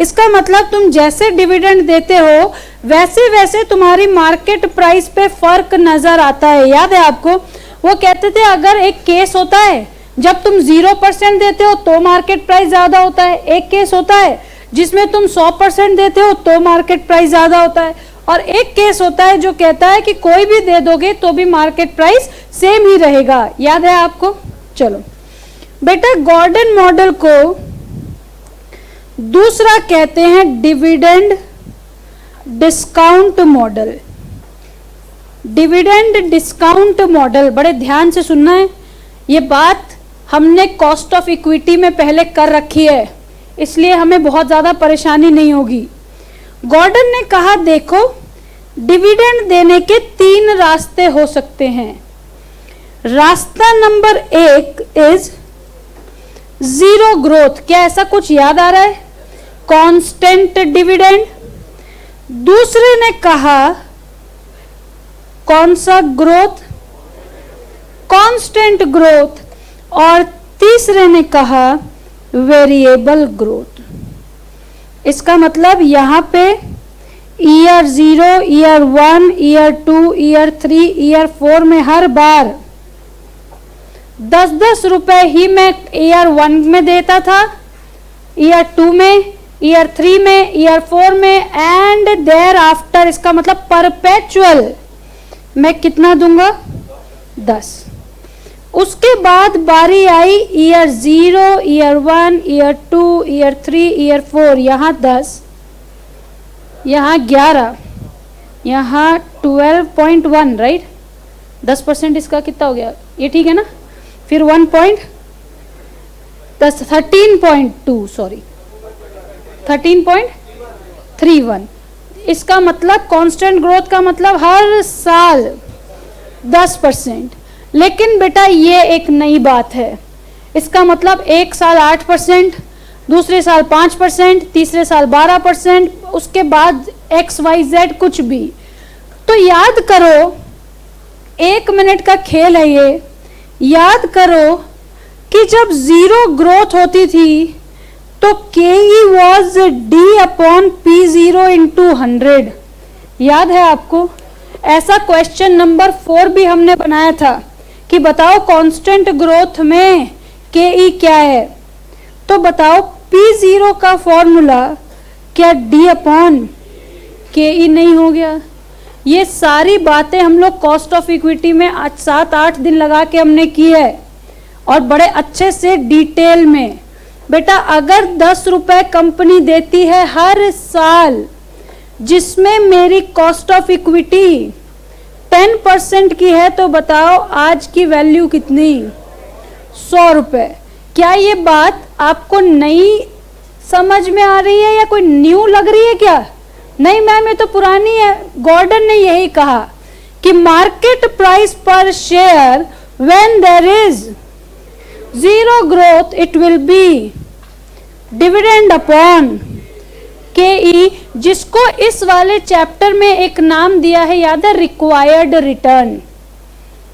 इसका मतलब तुम जैसे डिविडेंड देते हो वैसे वैसे तुम्हारी मार्केट प्राइस पे फर्क नजर आता है। याद है आपको? वो कहते थे अगर एक केस होता है जब तुम 0% देते हो तो मार्केट प्राइस ज्यादा होता है, एक केस होता है जिसमें तुम 100% देते हो तो मार्केट प्राइस ज्यादा होता है, और एक केस होता है जो कहता है कि कोई भी दे दोगे तो भी मार्केट प्राइस सेम ही रहेगा। याद है आपको? चलो बेटा, गॉर्डन मॉडल को दूसरा कहते हैं dividend discount model. Dividend discount model, बड़े ध्यान से सुनना है, ये बात हमने कॉस्ट ऑफ इक्विटी में पहले कर रखी है, इसलिए हमें बहुत ज्यादा परेशानी नहीं होगी। गॉर्डन ने कहा देखो, डिविडेंड देने के 3 रास्ते हो सकते हैं। रास्ता नंबर 1 इज जीरो ग्रोथ। क्या ऐसा कुछ याद आ रहा है? Constant dividend. दूसरे ने कहा कौन सा ग्रोथ? Constant growth. और तीसरे ने कहा वेरिएबल ग्रोथ। इसका मतलब यहां पे year 0, year 1, year 2, year 3, year 4 में हर बार 10-10 रुपए ही मैं ईयर 1 में देता था, ईयर 2 में, ईयर 3 में, ईयर 4 में, एंड देयर आफ्टर। इसका मतलब परपेचुअल मैं कितना दूंगा? 10। उसके बाद बारी आई year 0, year 1, year 2, year 3, year 4, यहां 10, यहां 11, यहां 12.1, राइट? 10% इसका कितना हो गया? ये ठीक है ना? फिर 13.2, सॉरी 13.31। इसका मतलब कांस्टेंट ग्रोथ का मतलब हर साल 10%। लेकिन बेटा ये एक नई बात है। इसका मतलब एक साल 8%, दूसरे साल 5%, तीसरे साल 12%, उसके बाद XYZ कुछ भी। तो याद करो, 1 मिनट का खेल है ये। याद करो कि जब 0 ग्रोथ होती थी तो KE was D/P0 into 100। याद है आपको? ऐसा क्वेश्चन नंबर 4 भी हमने बनाया था कि बताओ कांस्टेंट ग्रोथ में KE क्या है। तो बताओ P0 का फॉर्मूला क्या D/KE नहीं हो गया? ये सारी बातें हम लोग कॉस्ट ऑफ इक्विटी में आज 7-8 दिन लगा के हमने की है, और बड़े अच्छे से डिटेल में। बेटा अगर 10 रुपए कंपनी देती है हर साल, जिसमें मेरी कॉस्ट ऑफ इक्विटी 10% की है, तो बताओ आज की वैल्यू कितनी? 100 रुपए। क्या ये बात आपको नई समझ में आ रही है या कोई न्यू लग रही है क्या? नहीं मैम, ये तो पुरानी है। गॉर्डन ने यही कहा कि मार्केट प्राइस पर share when there is 0 growth it will be dividend upon KE, जिसको इस वाले चैप्टर में एक नाम दिया है, याद है? Required return.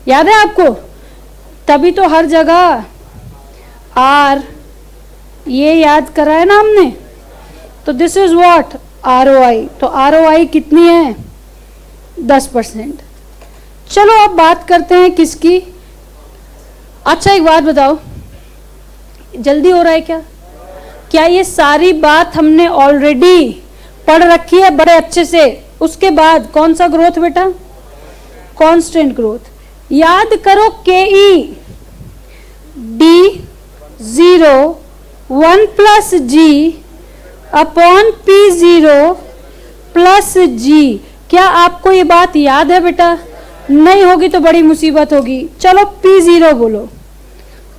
याद है आपको? तभी तो हर जगह R ये याद करा है ना हमने। तो दिस इज व्हाट? ROI। तो ROI कितनी है? 10%। चलो अब बात करते हैं किसकी। अच्छा एक बात बताओ, जल्दी हो रहा है क्या? क्या ये सारी बात हमने ऑलरेडी पढ़ रखी है बड़े अच्छे से? उसके बाद कौन सा ग्रोथ बेटा? Constant growth. याद करो KE D0 1 plus G upon P0 plus G। क्या आपको ये बात याद है बेटा? नहीं होगी तो बड़ी मुसीबत होगी। चलो P0 बोलो।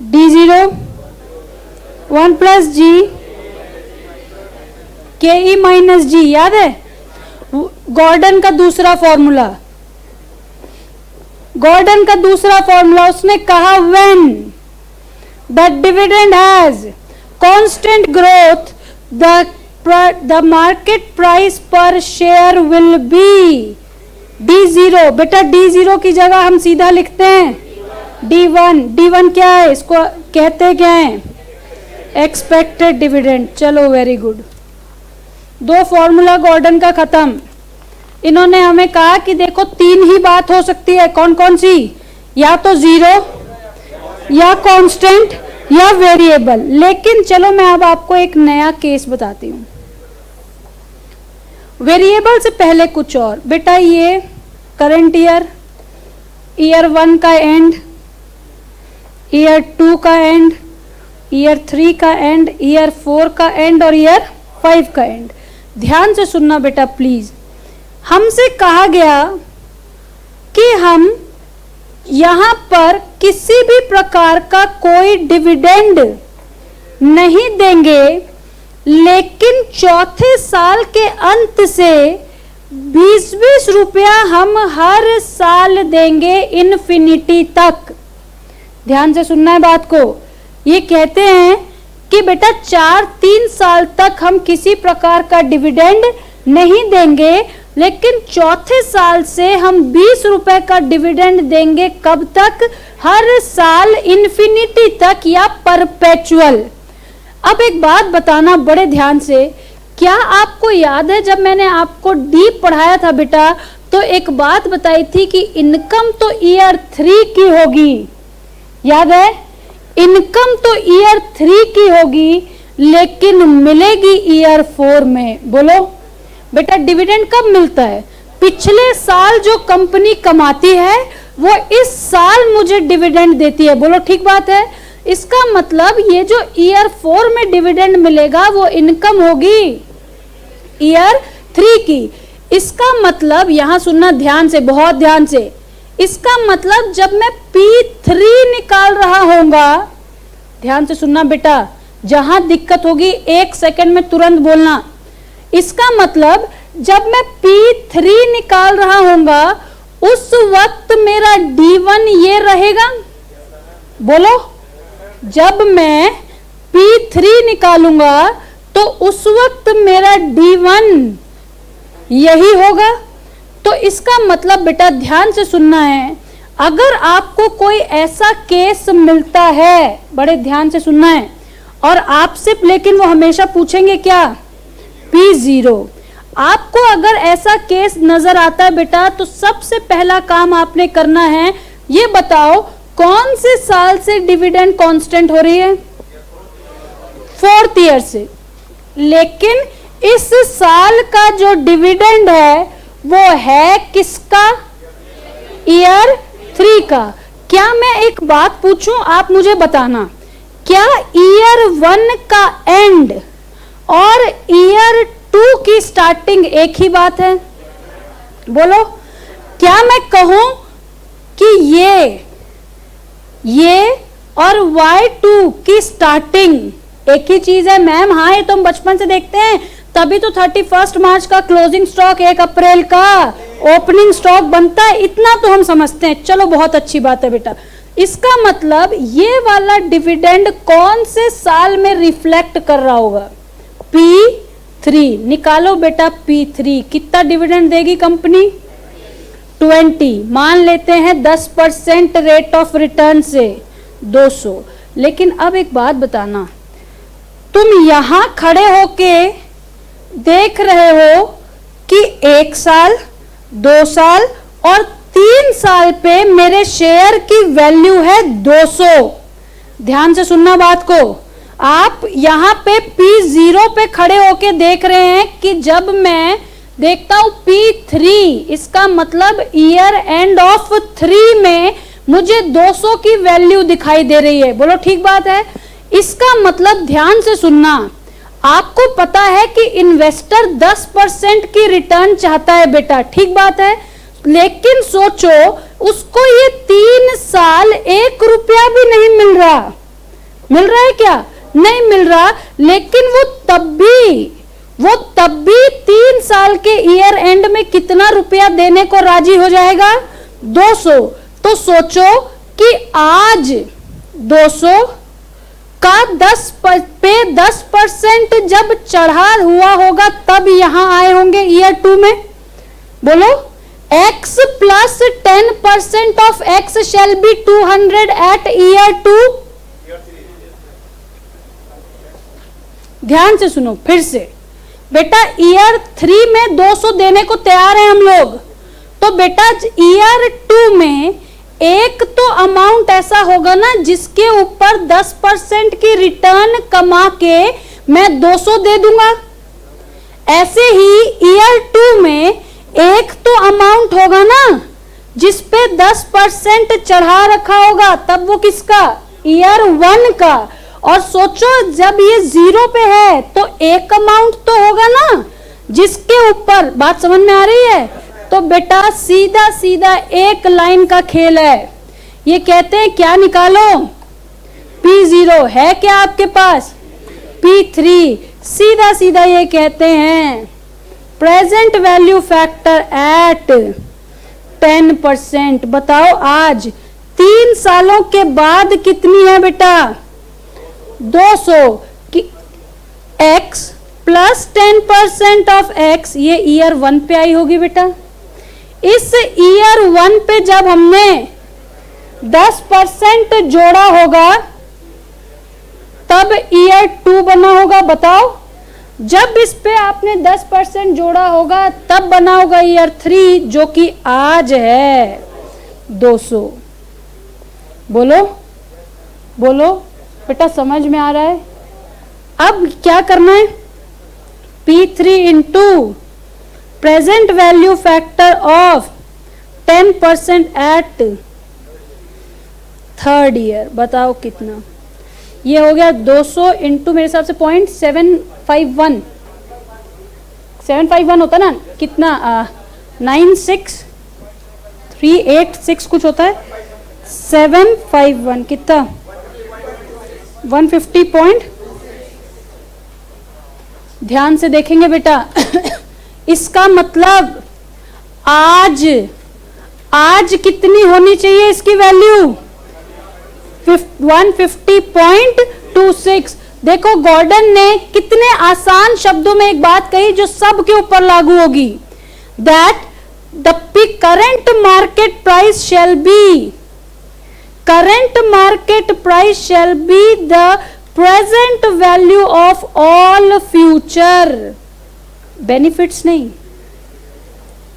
D0 1 plus G KE minus G। याद है गॉर्डन का दूसरा फॉर्मूला? गॉर्डन का दूसरा फॉर्मूला उसने कहा when the dividend has constant growth the market price पर शेयर विल बी D0। बेटा D0 की जगह हम सीधा लिखते हैं D1। D1 क्या है? इसको कहते क्या है? Expected dividend. चलो वेरी गुड। दो फॉर्मूला गॉर्डन का खत्म। इन्होंने हमें कहा कि देखो 3 ही बात हो सकती है, कौन कौन सी, या तो जीरो या कांस्टेंट या वेरिएबल। लेकिन चलो मैं अब आपको एक नया केस बताती हूं। वेरिएबल से पहले कुछ और बेटा, ये करंट ईयर 1 का एंड, ईयर 2 का एंड, ईयर 3 का एंड, ईयर 4 का एंड और ईयर 5 का एंड। ध्यान से सुनना बेटा प्लीज। हमसे कहा गया कि हम यहां पर किसी भी प्रकार का कोई डिविडेंड नहीं देंगे, लेकिन चौथे साल के अंत से 20-20 रुपया हम हर साल देंगे इन्फिनिटी तक। ध्यान से सुनना है बात को। ये कहते हैं कि बेटा 3 साल तक हम किसी प्रकार का डिविडेंड नहीं देंगे, लेकिन चौथे साल से हम 20 रुपए का डिविडेंड देंगे। कब तक? हर साल इन्फिनिटी तक या परपेचुअल। अब एक बात बताना बड़े ध्यान से, क्या आपको याद है जब मैंने आपको डीप पढ़ाया था बेटा, तो एक बात बताई थी कि इनकम तो ईयर 3 की होगी, याद है? इनकम तो ईयर 3 की होगी, लेकिन मिलेगी ईयर 4 में। बोलो बेटा, डिविडेंड कब मिलता है? पिछले साल जो कंपनी कमाती है वो इस साल मुझे डिविडेंड देती है। बोलो ठीक बात है? इसका मतलब ये जो ईयर 4 में डिविडेंड मिलेगा वो इनकम होगी ईयर 3 की। इसका मतलब यहां सुनना ध्यान से, बहुत ध्यान से, इसका मतलब जब मैं P3 निकाल रहा होऊंगा, ध्यान से सुनना बेटा, जहां दिक्कत होगी 1 सेकंड में तुरंत बोलना। इसका मतलब जब मैं P3 निकाल रहा होऊंगा उस वक्त मेरा D1 ये रहेगा। बोलो, जब मैं P3 निकालूंगा तो उस वक्त मेरा D1 यही होगा। तो इसका मतलब बेटा ध्यान से सुनना है, अगर आपको कोई ऐसा केस मिलता है, बड़े ध्यान से सुनना है, और आपसे लेकिन वो हमेशा पूछेंगे क्या? P0। आपको अगर ऐसा केस नजर आता है बेटा, तो सबसे पहला काम आपने करना है, ये बताओ कौन से साल से डिविडेंड कांस्टेंट हो रही है? 4th ईयर से। लेकिन इस साल का जो डिविडेंड है वो है किसका? ईयर 3 का। क्या मैं एक बात पूछूं, आप मुझे बताना, क्या ईयर 1 का एंड और ईयर 2 की स्टार्टिंग एक ही बात है? बोलो, क्या मैं कहूं कि ये और Y2 की स्टार्टिंग एक ही चीज है? मैम हाँ, ये तो हम बचपन से देखते हैं, तभी तो 31 मार्च का क्लोजिंग स्टॉक 1 अप्रैल का ओपनिंग स्टॉक बनता है, इतना तो हम समझते हैं। चलो बहुत अच्छी बात है बेटा। इसका मतलब ये वाला डिविडेंड कौन से साल में रिफ्लेक्ट कर रहा होगा? P3। निकालो बेटा P3, कितना डिविडेंड देगी कंपनी? 20। मान लेते हैं 10% रेट ऑफ रिटर्न से 200। लेकिन अब एक बात बताना, तुम यहां खड़े होके देख रहे हो कि 1 साल, 2 साल और 3 साल पे मेरे शेयर की वैल्यू है 200। ध्यान से सुनना बात को। आप यहां पे P0 पे खड़े होके देख रहे हैं कि जब मैं देखता हूं P3, इसका मतलब ईयर एंड ऑफ 3 में मुझे 200 की वैल्यू दिखाई दे रही है। बोलो ठीक बात है? इसका मतलब ध्यान से सुनना, आपको पता है कि इन्वेस्टर 10% की रिटर्न चाहता है बेटा, ठीक बात है? लेकिन सोचो, उसको ये 3 साल 1 रुपया भी नहीं मिल रहा। मिल रहा है क्या? नहीं मिल रहा। लेकिन वो तब भी 3 साल के ईयर एंड में कितना रुपया देने को राजी हो जाएगा? 200। तो सोचो कि आज 200 का 10% जब चढ़ा हुआ होगा तब यहां आए होंगे ईयर 2 में। बोलो, x plus 10% of x shall be 200 at year 2। ध्यान से सुनो फिर से, बेटा ईयर 3 में 200 देने को तैयार हैं हम लोग, तो बेटा ईयर 2 में एक तो अमाउंट ऐसा होगा ना जिसके ऊपर 10% की रिटर्न कमा के मैं 200 दे दूंगा। ऐसे ही ईयर 2 में एक तो अमाउंट होगा ना जिस पे 10% चढ़ा रखा होगा, तब वो किसका, ईयर 1 का। और सोचो जब ये 0 पे है तो एक अमाउंट तो होगा ना जिसके ऊपर, बात समझ में आ रही है? तो बेटा सीधा सीधा एक लाइन का खेल है। ये कहते हैं क्या निकालो, P0 है क्या आपके पास, P3, सीधा सीधा ये कहते हैं प्रेजेंट वैल्यू फैक्टर एट 10%। बताओ आज 3 सालों के बाद कितनी है बेटा, 200 की x प्लस 10% ऑफ x, ये ईयर 1 पे आई होगी बेटा। इस ईयर 1 पे जब हमने 10% जोड़ा होगा तब ईयर 2 बना होगा। बताओ जब इस पे आपने 10% जोड़ा होगा तब बना होगा ईयर 3, जो कि आज है 200। बोलो बोलो बेटा, समझ में आ रहा है? अब क्या करना है, P3 into present value factor of 10% at 3rd year. बताओ कितना, ये हो गया 200 इंटू मेरे हिसाब से 0.751, 751 होता ना, कितना 96386 कुछ होता है, 751 कितना 150 पॉइंट। ध्यान से देखेंगे बेटा इसका मतलब आज कितनी होनी चाहिए इसकी वैल्यू, 150.26। देखो गॉर्डन ने कितने आसान शब्दों में एक बात कही जो सबके ऊपर लागू होगी, that the current market price shall be the present value of all future benefits, नहीं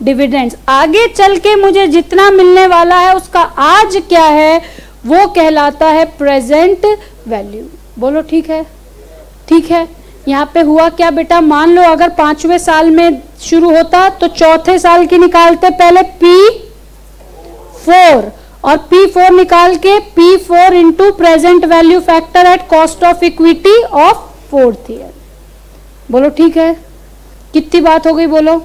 डिविडेंड्स। आगे चल के मुझे जितना मिलने वाला है उसका आज क्या है वो कहलाता है प्रेजेंट वैल्यू। बोलो ठीक है? ठीक है। यहाँ पे हुआ क्या बेटा, मान लो अगर 5वें साल में शुरू होता तो चौथे साल की निकालते पहले P4 और P4 निकाल के P4 into present value factor at cost of equity of 4th year. बोलो ठीक है? कितनी बात हो गई बोलो?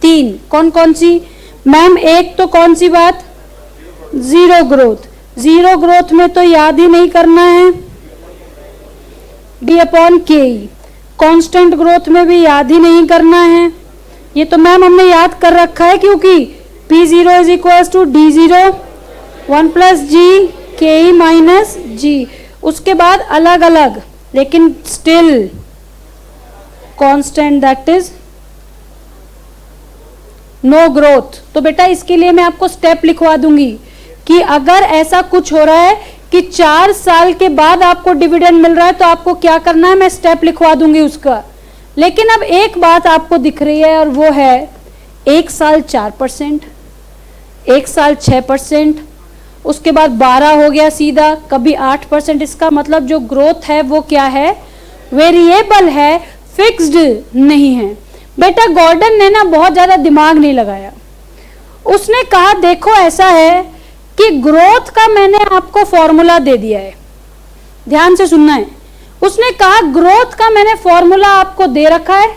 3। कौन कौन सी मैम? एक तो कौन सी बात, जीरो ग्रोथ। जीरो ग्रोथ में तो याद ही नहीं करना है D/KE। कांस्टेंट ग्रोथ में भी याद ही नहीं करना है, ये तो मैम हमने याद कर रखा है क्योंकि P0 is equal to D0 1 plus G KE minus G। उसके बाद अलग अलग लेकिन still constant, that is no growth. तो बेटा इसके लिए मैं आपको स्टेप लिखवा दूंगी कि अगर ऐसा कुछ हो रहा है कि 4 साल के बाद आपको डिविडेंड मिल रहा है तो आपको क्या करना है, मैं स्टेप लिखवा दूंगी उसका। लेकिन अब एक बात आपको दिख रही है और वो है 1 साल 4%, 1 साल 6%, उसके बाद 12 हो गया सीधा, कभी 8%। इसका मतलब जो ग्रोथ है वो क्या है, वेरिएबल है, फिक्स्ड नहीं है। बेटा गॉर्डन ने ना बहुत ज्यादा दिमाग नहीं लगाया, उसने कहा देखो ऐसा है कि ग्रोथ का मैंने आपको फॉर्मूला दे दिया है, ध्यान से सुनना है। उसने कहा ग्रोथ का मैंने फॉर्मूला आपको दे रखा है,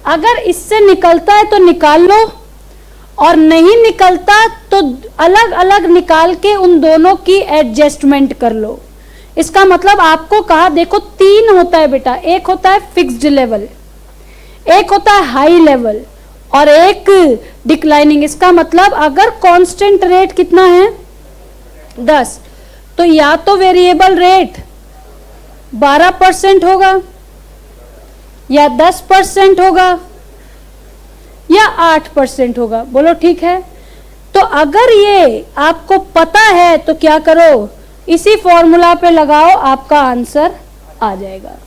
अगर इससे निकलता है तो निकाल लो और नहीं निकलता तो अलग अलग निकाल के उन दोनों की एडजस्टमेंट कर लो। इसका मतलब आपको कहा देखो 3 होता है बेटा, एक होता है फिक्स्ड लेवल, एक होता है हाई लेवल और एक डिक्लाइनिंग। इसका मतलब अगर कांस्टेंट रेट कितना है 10, तो या तो वेरिएबल रेट 12% होगा या 10% होगा या 8% होगा। बोलो ठीक है? तो अगर ये आपको पता है तो क्या करो, इसी फॉर्मूला पे लगाओ, आपका आंसर आ जाएगा।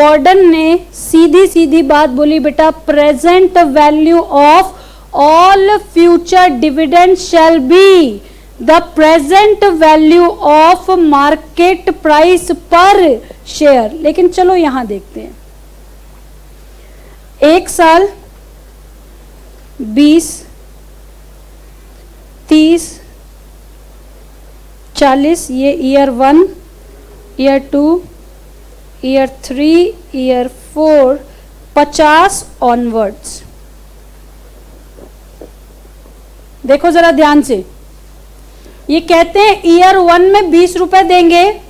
गॉर्डन ने सीधी सीधी बात बोली बेटा, present value of all future dividend shall be the present value of market price पर शेयर। लेकिन चलो यहां देखते हैं, 1 साल 20, 30, 40, ये year 1, year 2, year 3, year 4, 50 onwards. देखो जरा ध्यान से, ये कहते हैं ईयर 1 में 20 रुपए देंगे,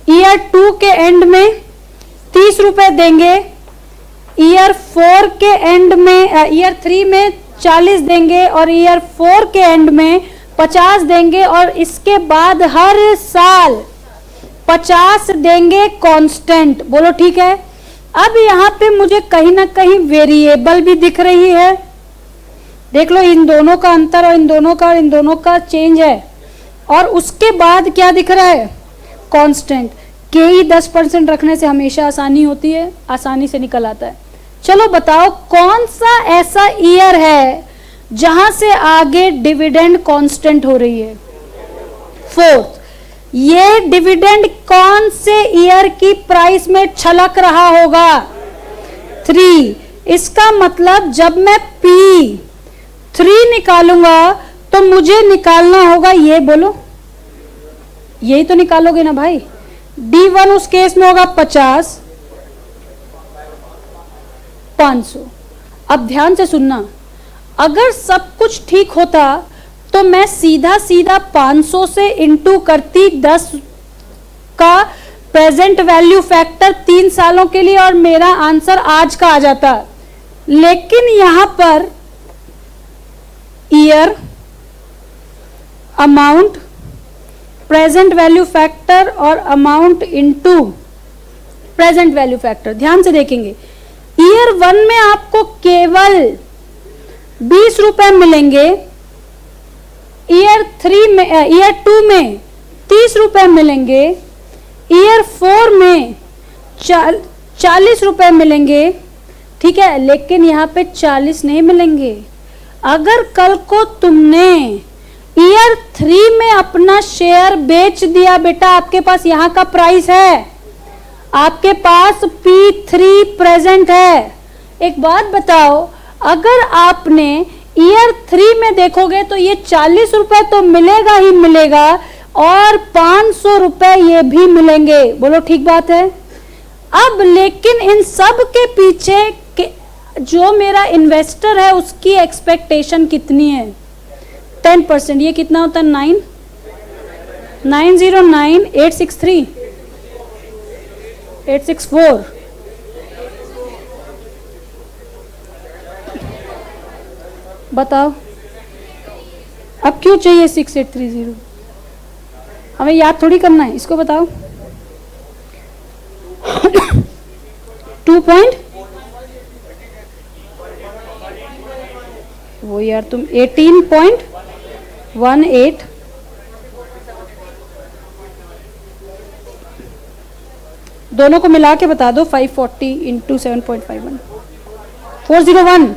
ईयर 2 के एंड में 30 रुपए देंगे, ईयर 4 के एंड में, ईयर 3 में 40 देंगे और ईयर 4 के एंड में 50 देंगे, और इसके बाद हर साल 50 देंगे कांस्टेंट। बोलो ठीक है। अब यहाँ पे मुझे कहीं ना कहीं वेरिएबल भी दिख रही है, देख लो इन दोनों का अंतर और इन दोनों का चेंज है। और उसके बाद क्या दिख रहा है, कांस्टेंट। के ही 10% रखने से हमेशा आसानी होती है, आसानी से निकल आता है। चलो बताओ कौन सा ऐसा ईयर है जहां से आगे डिविडेंड कांस्टेंट हो रही है, 4th। ये डिविडेंड कौन से ईयर की प्राइस में छलक रहा होगा, 3। इसका मतलब जब मैं P3 निकालूंगा तो मुझे निकालना होगा, ये बोलो, यही तो निकालोगे ना भाई। D1 उस केस में होगा 50, 500। अब ध्यान से सुनना, अगर सब कुछ ठीक होता तो मैं सीधा सीधा 500 से इंटू करती 10 का प्रेजेंट वैल्यू फैक्टर 3 सालों के लिए और मेरा आंसर आज का आ जाता। लेकिन यहां पर year, amount, present value factor और amount into present value factor. ध्यान से देखेंगे, ईयर 1 में आपको केवल 20 रुपए मिलेंगे, ईयर 2 में 30 रुपए मिलेंगे, ईयर 4 में 40 रुपए मिलेंगे, ठीक है। लेकिन यहाँ पे 40 नहीं मिलेंगे। अगर कल को तुमने ईयर 3 में अपना शेयर बेच दिया बेटा, आपके पास यहाँ का प्राइस है, आपके पास P3 प्रेजेंट है। एक बात बताओ, अगर आपने ईयर 3 में देखोगे तो ये 40 रुपए तो मिलेगा ही मिलेगा और 500 रुपए ये भी मिलेंगे। बोलो ठीक बात है। अब लेकिन इन सब के पीछे जो मेरा इन्वेस्टर है उसकी एक्सपेक्टेशन कितनी है, 10%। ये कितना होता है, 909 863 864। बताओ अब क्यों चाहिए 6830? हमें याद थोड़ी करना है, इसको बताओ। 2 वो यार तुम 18.18 दोनों को मिला के बता दो। 540 इंटू 7.51 401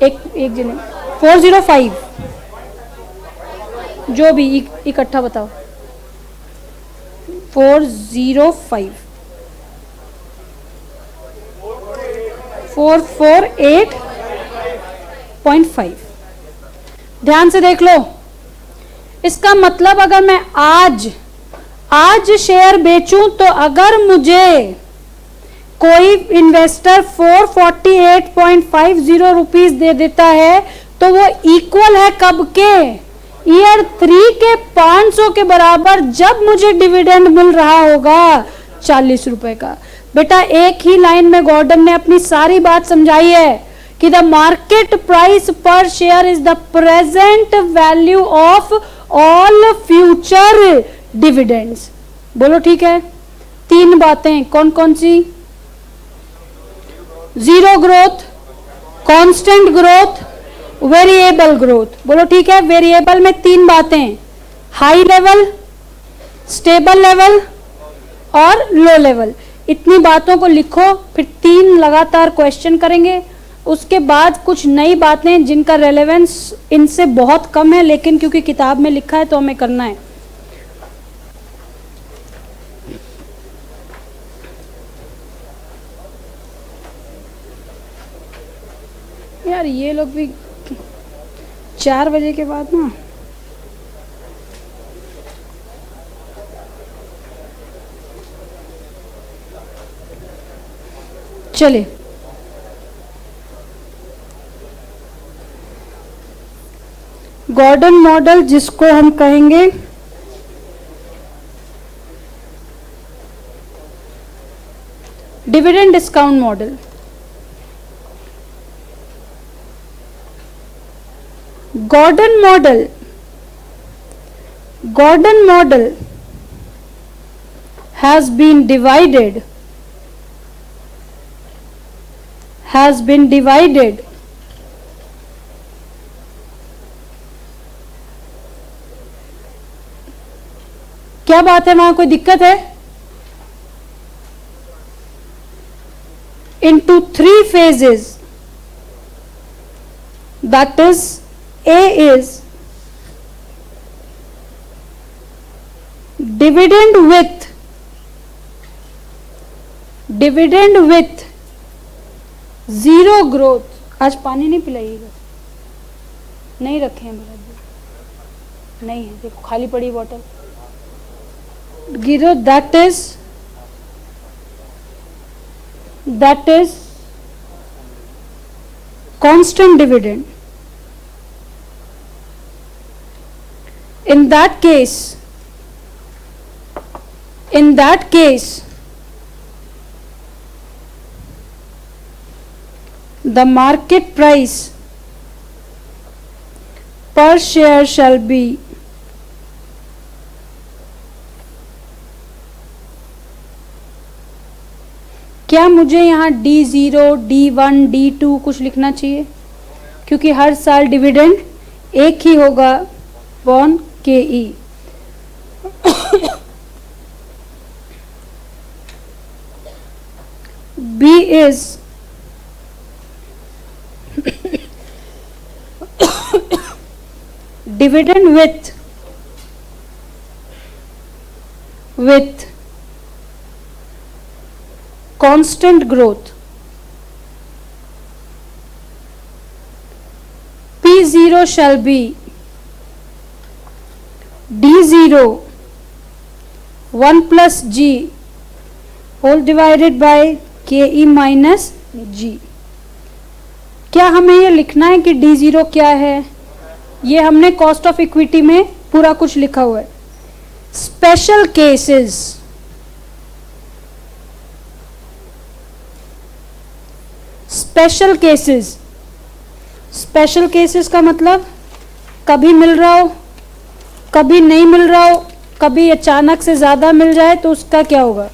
एक जने 405 जो भी इकट्ठा बताओ। 405 448.5। ध्यान से देख लो, इसका मतलब अगर मैं आज शेयर बेचूं तो अगर मुझे कोई इन्वेस्टर 448.50 रुपीज दे देता है तो वो इक्वल है कब के, ईयर 3 के 500 के बराबर, जब मुझे डिविडेंड मिल रहा होगा 40 रुपए का। बेटा एक ही लाइन में गॉर्डन ने अपनी सारी बात समझाई है कि द मार्केट प्राइस पर share is the present value of all future dividends. बोलो ठीक है। 3 बातें कौन कौन सी, zero growth, constant growth, variable growth. बोलो ठीक है। वेरिएबल में 3 बातें, हाई लेवल, स्टेबल लेवल और लो लेवल। इतनी बातों को लिखो, फिर 3 लगातार क्वेश्चन करेंगे। उसके बाद कुछ नई बातें जिनका रेलेवेंस इनसे बहुत कम है, लेकिन क्योंकि किताब में लिखा है तो हमें करना है। यार ये लोग भी 4 बजे के बाद ना, चलिए गॉर्डन मॉडल, जिसको हम कहेंगे dividend discount model. Gordon model has been divided क्या बात है, वहां कोई दिक्कत है? into 3 phases, that is A is dividend with zero growth। आज पानी नहीं पिलाइएगा, नहीं रखे हैं बराबर, नहीं है, देखो खाली पड़ी बॉटल। गिरो, that is constant dividend। In that case, the market price per share shall be क्या मुझे यहाँ D0, D1, D2 कुछ लिखना चाहिए? क्योंकि हर साल डिविडेंड एक ही होगा, बॉन KE। B is dividend with constant growth। P0 shall be D0 1 plus G whole divided by KE minus G। क्या हमें ये लिखना है कि D0 क्या है? ये हमने कॉस्ट ऑफ इक्विटी में पूरा कुछ लिखा हुआ है। स्पेशल केसेस का मतलब कभी मिल रहा हो, कभी नहीं मिल रहा हो, कभी अचानक से ज्यादा मिल जाए, तो उसका क्या होगा?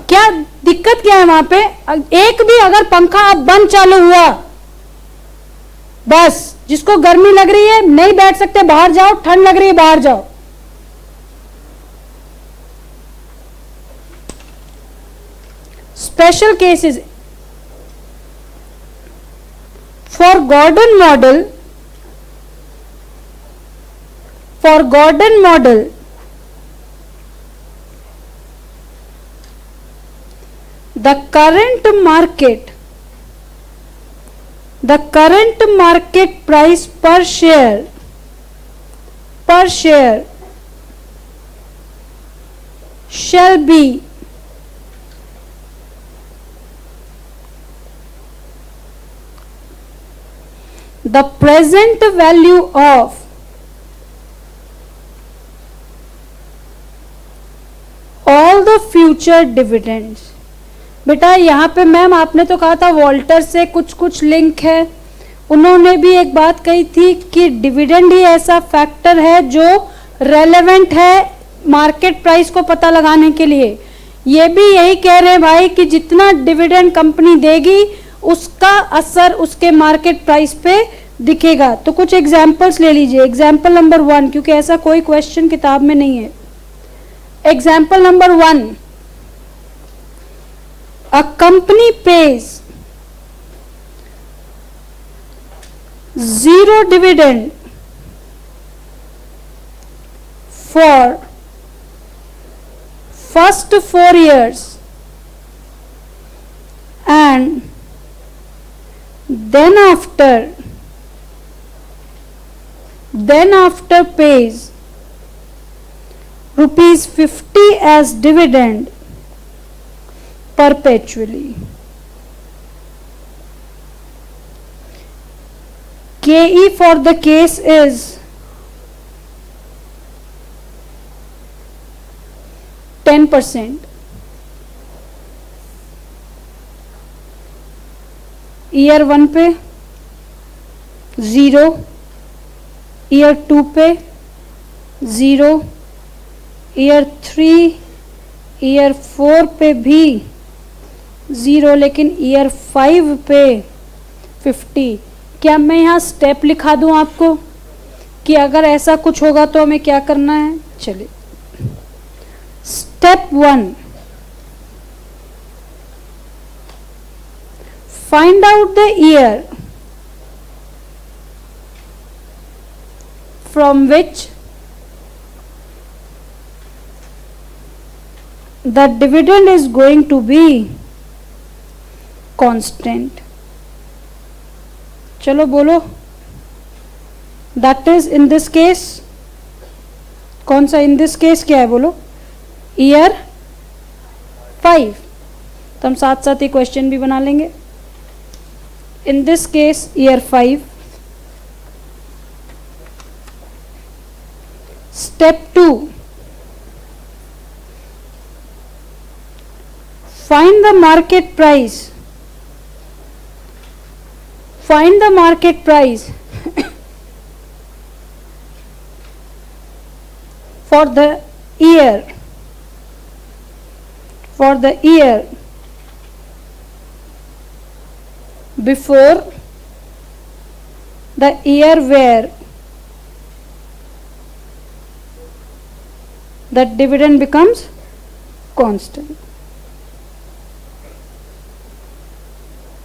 क्या दिक्कत क्या है वहां पे? एक भी अगर पंखा अब बंद चालू हुआ, बस जिसको गर्मी लग रही है नहीं बैठ सकते बाहर जाओ, ठंड लग रही है बाहर जाओ। Special cases for Gordon model the current market price per share shall be the present value of all the future dividends। बेटा यहाँ पे मैम आपने तो कहा था वॉल्टर से कुछ लिंक है, उन्होंने भी एक बात कही थी कि डिविडेंड ही ऐसा फैक्टर है जो रेलेवेंट है मार्केट प्राइस को पता लगाने के लिए। ये भी यही कह रहे हैं भाई कि जितना डिविडेंड कंपनी देगी उसका असर उसके मार्केट प्राइस पे दिखेगा। तो कुछ एग्जाम्पल्स ले लीजिए। एग्जाम्पल नंबर 1, क्योंकि ऐसा कोई क्वेश्चन किताब में नहीं है। Example number 1, a company pays zero dividend for first 4 years and then after pays rupees 50 as dividend perpetually. KE for the case is 10%. Year 1 पे 0, ईयर 2 पे 0, ईयर 3, ईयर 4 पे भी 0, लेकिन ईयर 5 पे 50। क्या मैं यहाँ स्टेप लिखा दूँ आपको कि अगर ऐसा कुछ होगा तो हमें क्या करना है? चलिए, step 1, find out the year from which the dividend is going to be constant. चलो बोलो, that is in this case, कौन सा in this case क्या है बोलो? ईयर 5। तो हम साथ साथ ही क्वेश्चन भी बना लेंगे। In this case, year 5. Step 2. Find the market price. Find the market price for the year. For the year before the year where the dividend becomes constant.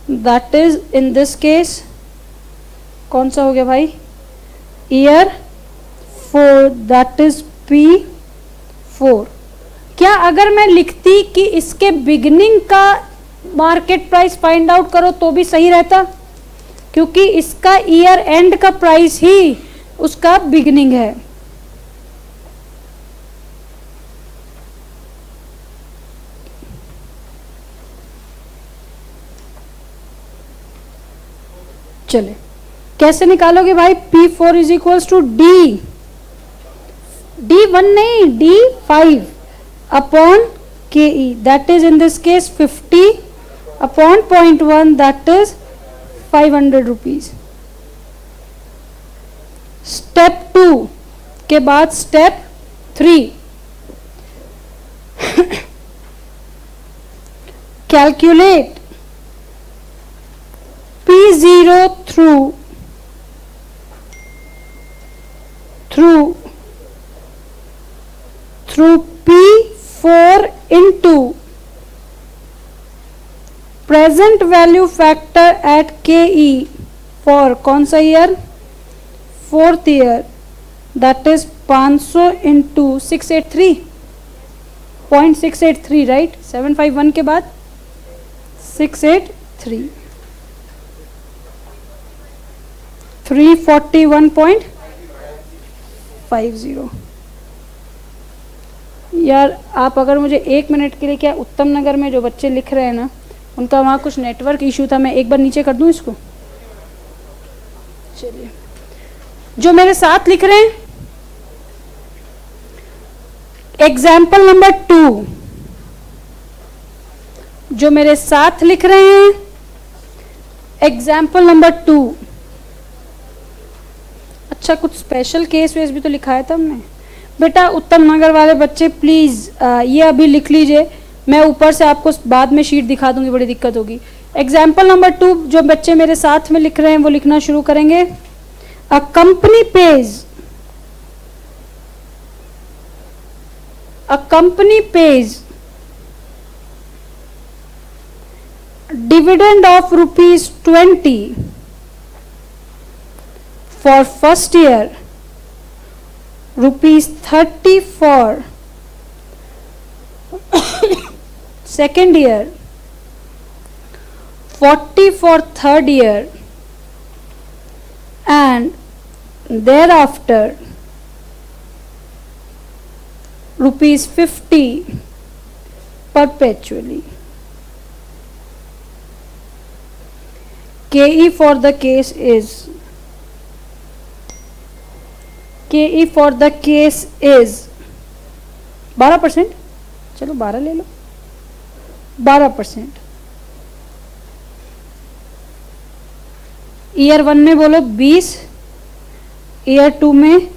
That is in this case कौन सा हो गया भाई? year 4, that is P4। क्या अगर मैं लिखती कि इसके बिगिनिंग का मार्केट प्राइस फाइंड आउट करो तो भी सही रहता, क्योंकि इसका ईयर एंड का प्राइस ही उसका बिगिनिंग है। चले, कैसे निकालोगे भाई? P4 is equals to D1 नहीं, D5 upon KE, that is in this case 50 upon 0.1, that is 500 rupees। Step 2 के बाद step 3, calculate P0 through P4 into present value factor at KE for कौन सा year? 4th year, that is 500 into 683.683, right? 751 के बाद 683, 341.50। यार आप अगर मुझे 1 मिनट के लिए, क्या उत्तम नगर में जो बच्चे लिख रहे हैं ना, उनका वहाँ कुछ नेटवर्क इशू था, मैं एक बार नीचे कर दूँ इसको। चलिए, जो मेरे साथ लिख रहे हैं, एग्जाम्पल नंबर 2, जो मेरे साथ लिख रहे हैं, एग्जाम्पल नंबर 2। अच्छा, कुछ स्पेशल केस वेस भी तो लिखाया था हमने। बेटा उत्तम नगर वाले बच्चे प्लीज ये अभी लिख लीजिए, मैं ऊपर से आपको बाद में शीट दिखा दूंगी, बड़ी दिक्कत होगी। एग्जाम्पल नंबर 2 जो बच्चे मेरे साथ में लिख रहे हैं वो लिखना शुरू करेंगे। A company page dividend of ₹20 for first year, ₹30 for second year, 40 for third year, and thereafter ₹50 perpetually. KE for the case is 12%. चलो 12 ले लो, 12%. ईयर 1 में बोलो 20, ईयर 2 में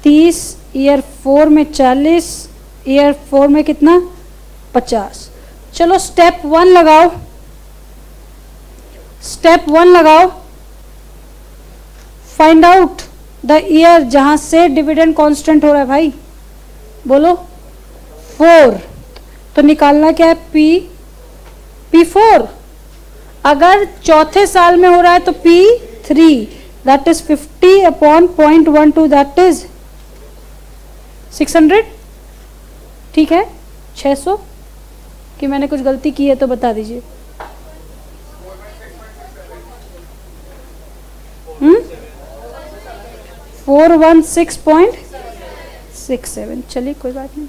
30, ईयर 4 में 40, ईयर 4 में कितना 50. चलो स्टेप 1 लगाओ, स्टेप 1 लगाओ. फाइंड आउट द ईयर जहां से डिविडेंड कांस्टेंट हो रहा है भाई, बोलो 4. तो निकालना क्या है, P4. अगर चौथे साल में हो रहा है तो P3, that is 50 upon 0.12, that is 600. ठीक है, 600. कि मैंने कुछ गलती की है तो बता दीजिए. 416.67. चलिए कोई बात नहीं.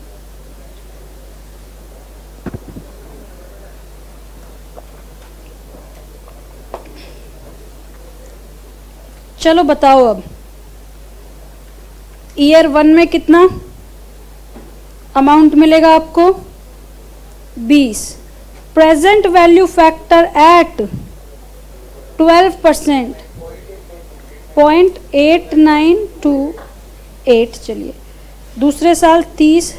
चलो बताओ अब ईयर 1 में कितना अमाउंट मिलेगा आपको, 20. Present value factor at 12%, 0.8928. चलिए दूसरे साल 30,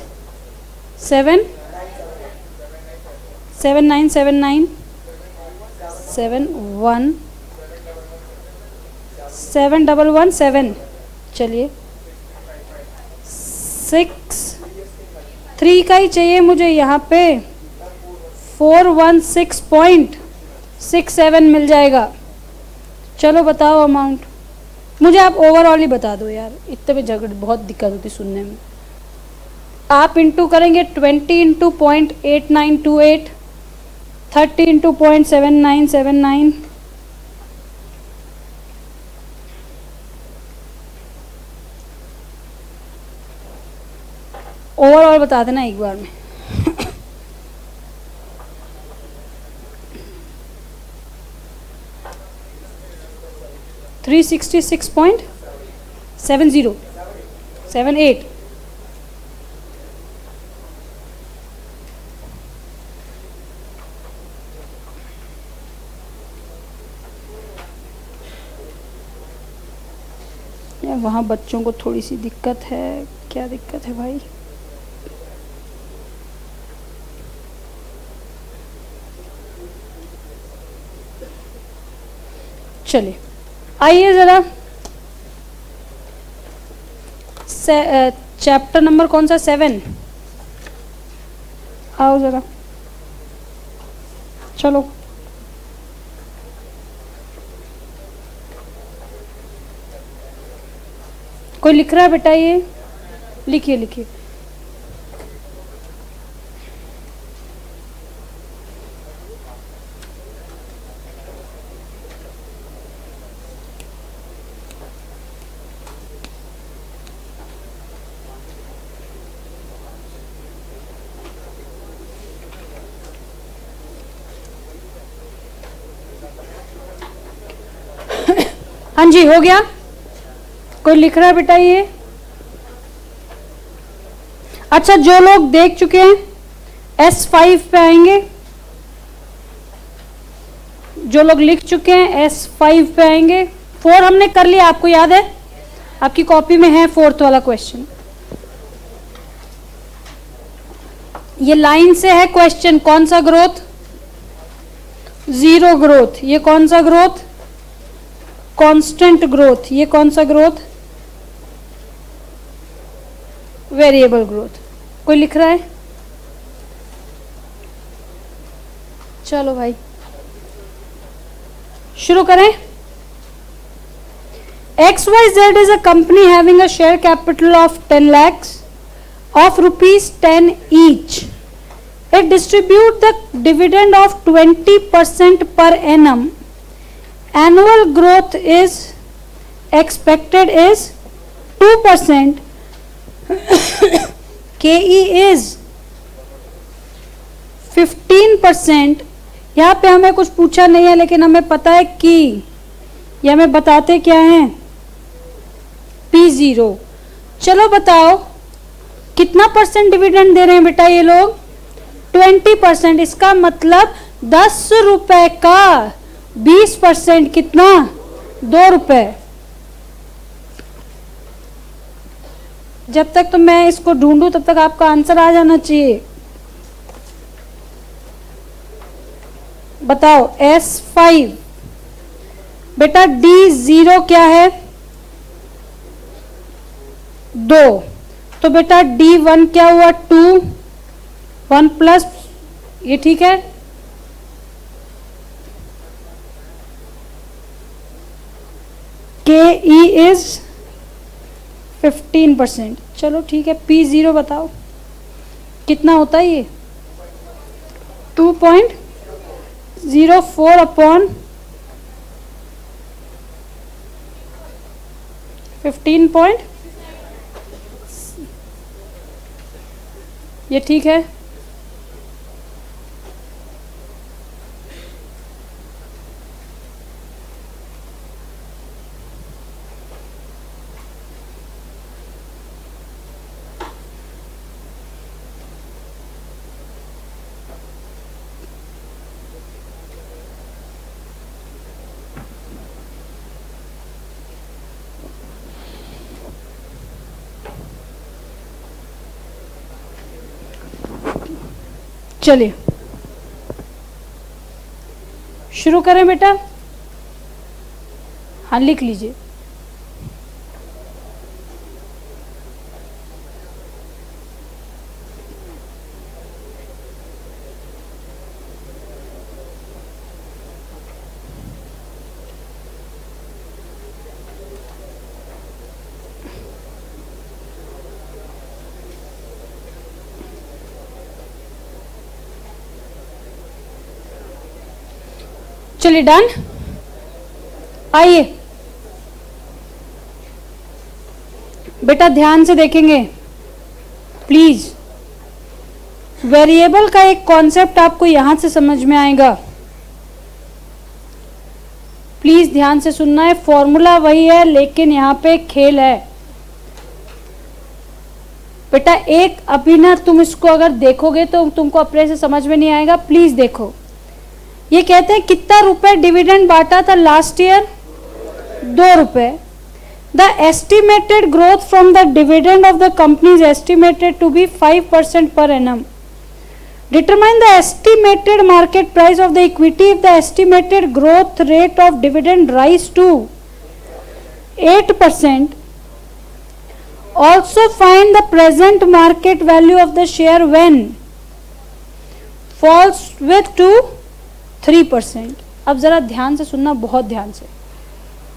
7, 7979, 71, 7117. चलिए 3 का ही चाहिए मुझे यहाँ पे, 416.67 मिल जाएगा. चलो बताओ अमाउंट. मुझे आप ओवरऑल ही बता दो यार, इतने में झगड़ बहुत दिक्कत होती सुनने में. आप इंटू करेंगे 20 इंटू 0.8928, 30 इंटू 0.7979, ओवरऑल बता देना एक बार में. $366.7078. वहाँ बच्चों को थोड़ी सी दिक्कत है. क्या दिक्कत है भाई? चलिए आइए जरा, चैप्टर नंबर कौन सा, 7. आओ जरा, चलो. कोई लिख रहा है बेटा? ये लिखिए लिखिए. हाँ जी, हो गया. कोई लिख रहा है बेटा ये? अच्छा, जो लोग देख चुके हैं S5 पे आएंगे, जो लोग लिख चुके हैं S5 पे आएंगे. 4 हमने कर लिया, आपको याद है, आपकी कॉपी में है 4th वाला क्वेश्चन. ये लाइन से है क्वेश्चन. कौन सा ग्रोथ? 0 ग्रोथ. ये कौन सा ग्रोथ? Constant growth. ये कौन सा ग्रोथ? Variable growth. कोई लिख रहा है? चलो भाई, शुरू करें। XYZ is a company having a share capital of 10 lakhs of rupees 10 each. It distributes the dividend of 20% per annum. Annual growth is expected is 2%. KE is 15%. यहाँ पे हमें कुछ पूछा नहीं है, लेकिन हमें पता है कि ये हमें बताते क्या हैं, P0। चलो बताओ कितना परसेंट डिविडेंड दे रहे हैं बेटा ये लोग, 20%। इसका मतलब 10 रुपए का 20% कितना, 2 रुपए। जब तक तो मैं इसको ढूंढूं तब तक आपका आंसर आ जाना चाहिए। बताओ S5 बेटा D0 क्या है, 2। तो बेटा D1 क्या हुआ, 2, 1 प्लस, ये ठीक है। KE is 15%। चलो ठीक है, P0 बताओ कितना होता है ये, 2.04 अपॉन 15 ये ठीक है। चलिए शुरू करें बेटा। हाँ लिख लीजिए। चलिए डन। आइए बेटा ध्यान से देखेंगे प्लीज। वेरिएबल का एक कॉन्सेप्ट आपको यहां से समझ में आएगा, प्लीज ध्यान से सुनना है। फॉर्मूला वही है लेकिन यहां पे खेल है बेटा। एक अभी ना तुम इसको अगर देखोगे तो तुमको अपने से समझ में नहीं आएगा, प्लीज देखो। ये कहते हैं कितना रुपए डिविडेंड बांटा था लास्ट ईयर, 2 रुपए। The estimated growth from the dividend of the company is estimated to be 5% per annum. Determine the estimated market price of the equity if the estimated growth rate of dividend rise to 8%. Also find the present market value of the share when falls with to 3%. अब जरा ध्यान से सुनना, बहुत ध्यान से।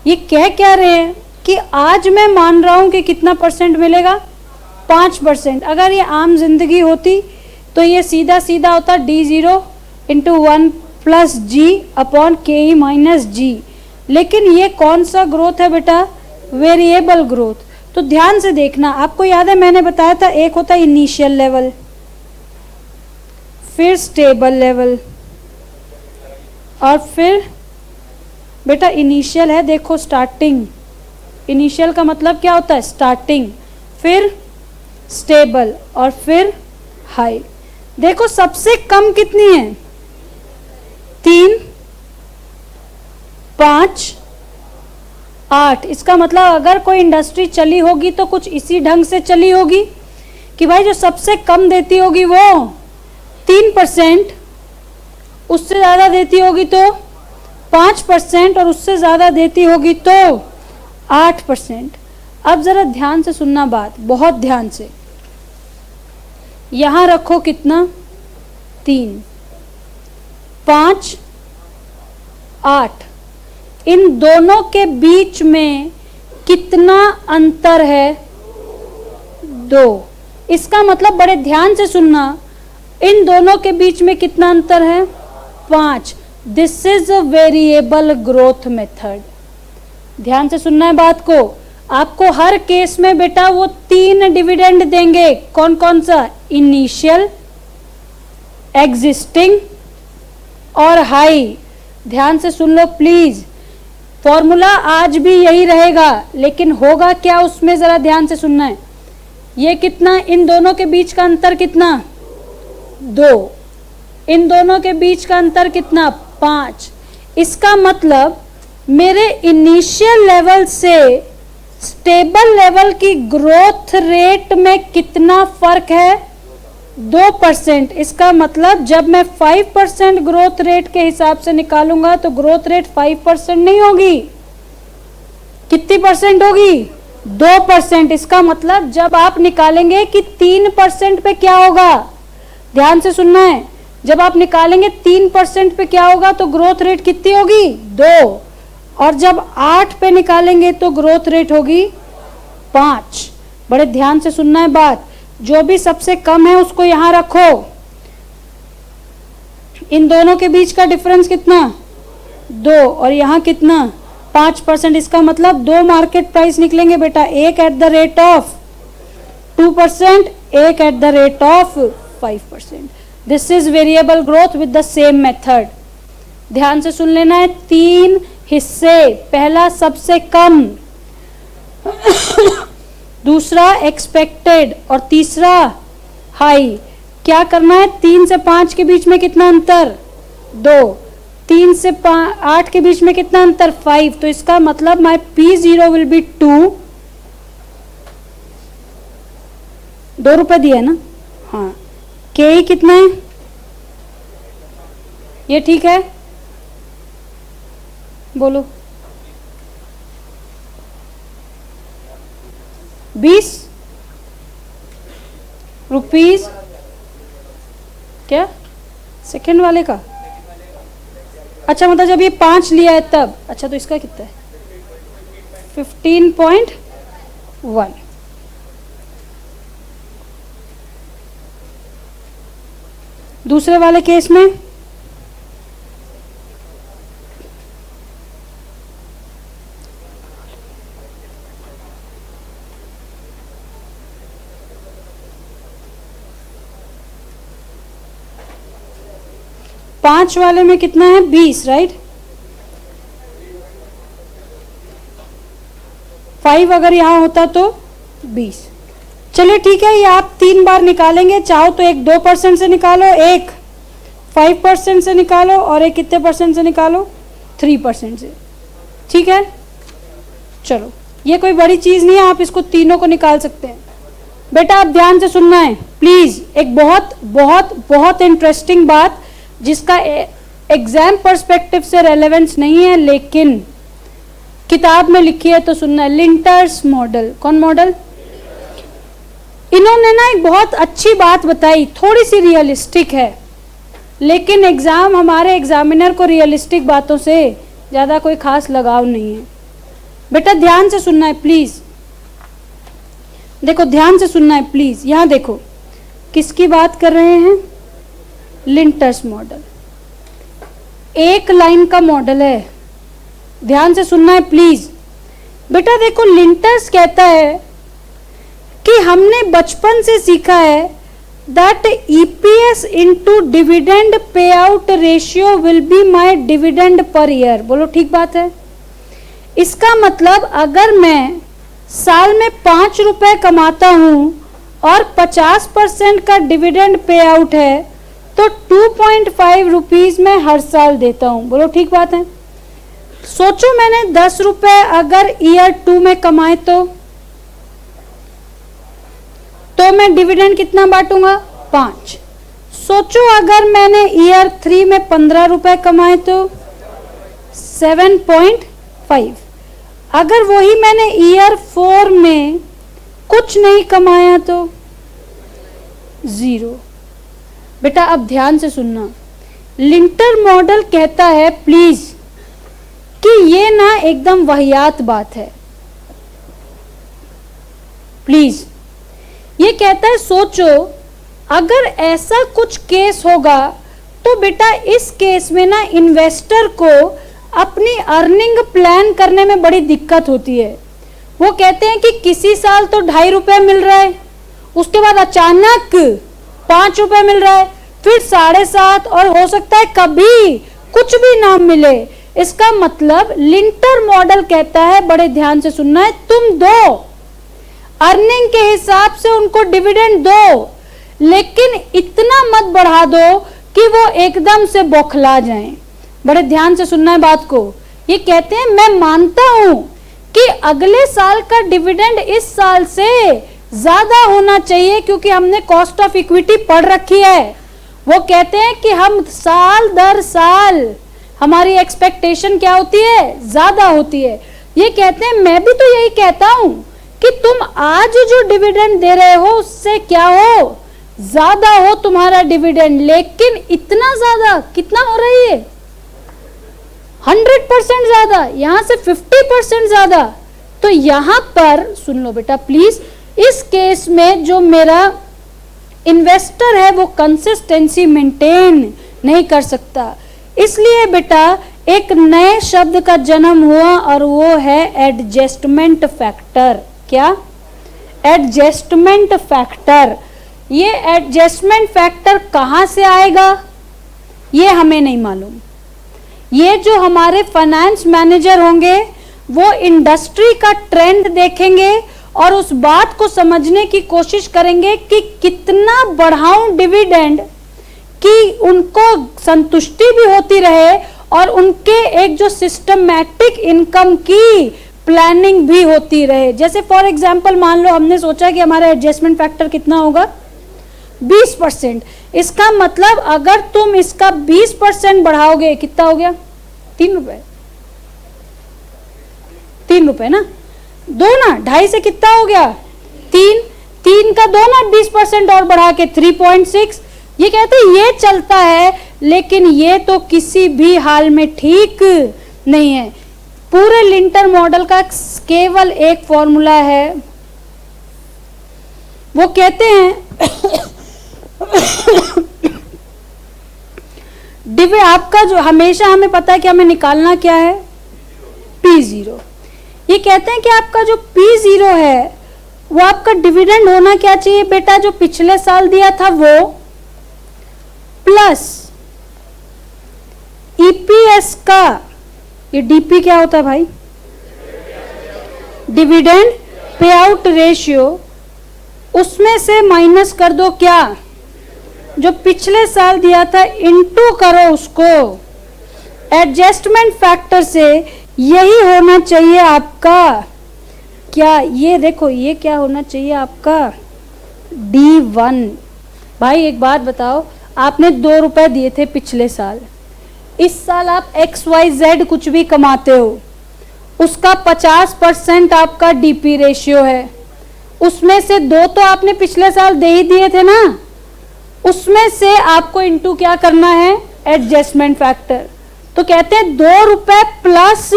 ये कह क्या रहे हैं कि आज मैं मान रहा हूं कि कितना परसेंट मिलेगा, 5%। अगर ये आम जिंदगी होती तो ये सीधा सीधा होता D0 into 1 plus G upon KE minus G। लेकिन ये कौन सा ग्रोथ है बेटा, वेरिएबल ग्रोथ। तो ध्यान से देखना, आपको याद है मैंने बताया था एक होता है इनिशियल लेवल, फिर स्टेबल लेवल, और फिर बेटा इनिशियल है, देखो स्टार्टिंग। इनिशियल का मतलब क्या होता है, स्टार्टिंग, फिर स्टेबल और फिर हाई। देखो सबसे कम कितनी है, 3, 5, 8। इसका मतलब अगर कोई इंडस्ट्री चली होगी तो कुछ इसी ढंग से चली होगी कि भाई जो सबसे कम देती होगी वो 3%, उससे ज़्यादा देती होगी तो 5%, और उससे ज़्यादा देती होगी तो 8%। अब ज़रा ध्यान से सुनना बात, बहुत ध्यान से। यहाँ रखो कितना, 3, 5, 8। इन दोनों के बीच में कितना अंतर है? 2। इसका मतलब बड़े ध्यान से सुनना, इन दोनों के बीच में कितना अंतर है? 5। This is a variable growth method. ध्यान से सुनना है बात को। आपको हर केस में बेटा वो 3 डिविडेंड देंगे। कौन कौन सा? इनिशियल, एग्जिस्टिंग और हाई। ध्यान से सुन लो प्लीज। फॉर्मूला आज भी यही रहेगा, लेकिन होगा क्या उसमें जरा ध्यान से सुनना है। ये कितना, इन दोनों के बीच का अंतर कितना? 2। इन दोनों के बीच का अंतर कितना? 5। इसका मतलब मेरे इनिशियल लेवल से स्टेबल लेवल की ग्रोथ रेट में कितना फर्क है? 2%। इसका मतलब जब मैं 5% ग्रोथ रेट के हिसाब से निकालूंगा तो ग्रोथ रेट 5% नहीं होगी। कितनी परसेंट होगी? 2%। इसका मतलब जब आप निकालेंगे कि 3% पे क्या होगा, ध्यान से सुनना है, जब आप निकालेंगे 3% पे क्या होगा तो ग्रोथ रेट कितनी होगी? 2। और जब 8 पे निकालेंगे तो ग्रोथ रेट होगी 5। बड़े ध्यान से सुनना है बात। जो भी सबसे कम है उसको यहां रखो। इन दोनों के बीच का डिफरेंस कितना? 2। और यहां कितना? 5%। इसका मतलब 2 मार्केट प्राइस निकलेंगे बेटा, एक एट द रेट ऑफ 2%, एक at the rate of 5%। This is variable growth with the same method. ध्यान से सुन लेना है। 3 हिस्से, पहला सबसे कम, दूसरा एक्सपेक्टेड और तीसरा हाई। क्या करना है? 3 से 5 के बीच में कितना अंतर? 2। 3 से 8 के बीच में कितना अंतर? 5। तो इसका मतलब माई P0 विल बी 2। 2 रुपए दिया है ना? हाँ। के कितना है? ये ठीक है? बोलो। 20 रुपीज। क्या सेकेंड वाले का? अच्छा, मतलब जब ये 5 लिया है तब। अच्छा, तो इसका कितना है? 15.1। दूसरे वाले केस में पांच वाले में कितना है? 20, राइट? 5 अगर यहां होता तो 20। चलिए ठीक है, ये आप 3 बार निकालेंगे। चाहो तो एक 2% से निकालो, एक 5% से निकालो और एक कितने परसेंट से निकालो? 3% से। ठीक है, चलो, ये कोई बड़ी चीज नहीं है, आप इसको तीनों को निकाल सकते हैं। बेटा आप ध्यान से सुनना है प्लीज। एक बहुत बहुत बहुत इंटरेस्टिंग बात जिसका एग्जाम पर्सपेक्टिव से रेलेवेंस नहीं है, लेकिन किताब में लिखी है तो सुनना है। Lintner's model. कौन मॉडल? इन्होंने ना एक बहुत अच्छी बात बताई, थोड़ी सी रियलिस्टिक है, लेकिन एग्जाम, हमारे एग्जामिनर को रियलिस्टिक बातों से ज्यादा कोई खास लगाव नहीं है। बेटा ध्यान से सुनना है प्लीज। देखो ध्यान से सुनना है प्लीज। यहां देखो किसकी बात कर रहे हैं? Lintner's model. एक लाइन का मॉडल है, ध्यान से सुनना है प्लीज। बेटा देखो, लिंटर्स कहता है कि हमने बचपन से सीखा है that EPS into dividend pay out ratio will be my dividend per year. बोलो ठीक बात है? इसका मतलब अगर मैं साल में 5 रुपए कमाता हूं और 50% का डिविडेंड पे आउट है तो 2.5 रुपीज मैं हर साल देता हूं। बोलो ठीक बात है? सोचो मैंने 10 रुपए अगर ईयर 2 में कमाए तो मैं डिविडेंड कितना बांटूंगा? 5। सोचो अगर मैंने ईयर 3 में 15 रुपए कमाए तो 7.5। अगर वही मैंने ईयर 4 में कुछ नहीं कमाया तो 0। बेटा अब ध्यान से सुनना। लिंटर मॉडल कहता है प्लीज कि ये ना एकदम वाहियात बात है। प्लीज, ये कहता है सोचो अगर ऐसा कुछ केस होगा तो बेटा इस केस में ना इन्वेस्टर को अपनी अर्निंग प्लान करने में बड़ी दिक्कत होती है। वो कहते हैं कि किसी साल तो 2.5 रुपए मिल रहा है, उसके बाद अचानक 5 रुपए मिल रहा है, फिर 7.5, और हो सकता है कभी कुछ भी ना मिले। इसका मतलब लिंटर मॉडल कहता है, बड़े ध्यान से सुनना है, तुम दो अर्निंग के हिसाब से उनको डिविडेंड दो, लेकिन इतना मत बढ़ा दो कि वो एकदम से बौखला जाएं। बड़े ध्यान से सुनना है बात को। ये कहते हैं मैं मानता हूं कि अगले साल का डिविडेंड इस साल से ज्यादा होना चाहिए क्योंकि हमने कॉस्ट ऑफ इक्विटी पढ़ रखी है। वो कहते हैं कि हम साल दर साल हमारी एक्सपेक्टेशन क्या होती है, ज्यादा होती है। ये कहते हैं मैं भी तो यही कहता हूं कि तुम आज जो डिविडेंड दे रहे हो उससे क्या हो, ज्यादा हो तुम्हारा डिविडेंड, लेकिन इतना ज्यादा कितना हो रही है, 100% ज्यादा, यहां से 50% ज्यादा। तो यहां पर सुन लो बेटा प्लीज, इस केस में जो मेरा इन्वेस्टर है वो कंसिस्टेंसी मेंटेन नहीं कर सकता, इसलिए बेटा एक नए शब्द का जन्म हुआ और वो है एडजस्टमेंट फैक्टर। क्या? Adjustment factor. ये एडजस्टमेंट फैक्टर कहां से आएगा ये हमें नहीं मालूम। ये जो हमारे फाइनेंस मैनेजर होंगे वो इंडस्ट्री का ट्रेंड देखेंगे और उस बात को समझने की कोशिश करेंगे कि कितना बढ़ाऊं डिविडेंड कि उनको संतुष्टि भी होती रहे और उनके एक जो सिस्टमैटिक इनकम की प्लानिंग भी होती रहे। जैसे फॉर एग्जांपल मान लो हमने सोचा कि हमारा एडजस्टमेंट फैक्टर कितना होगा, 20%। इसका मतलब अगर तुम इसका 20% बढ़ाओगे कितना हो गया, 3 रुपए, 3 रुपए ना, दो ना, 2.5 से कितना हो गया, 3 का दो ना, 20% और बढ़ा के 3.6। ये कहते हैं ये चलता है, लेकिन ये तो किसी भी हाल में ठीक नहीं है। पूरे लिंटर मॉडल का केवल एक फॉर्मूला है, वो कहते हैं आपका जो हमेशा हमें पता है कि हमें निकालना क्या है, P0। ये कहते हैं कि आपका जो P0 है वो आपका डिविडेंड होना क्या चाहिए बेटा, जो पिछले साल दिया था वो, प्लस EPS का, ये DP क्या होता है भाई, डिविडेंड पे आउट रेशियो, उसमें से माइनस कर दो क्या, जो पिछले साल दिया था, इनटू करो उसको एडजस्टमेंट फैक्टर से। यही होना चाहिए आपका क्या, ये देखो ये क्या होना चाहिए आपका D1। भाई एक बात बताओ, आपने 2 रुपए दिए थे पिछले साल, इस साल आप XYZ कुछ भी कमाते हो, उसका 50% आपका DP रेशियो है, उसमें से 2 तो आपने पिछले साल दे ही दिए थे ना, उसमें से आपको इनटू क्या करना है, एडजस्टमेंट फैक्टर। तो कहते हैं 2 रुपए प्लस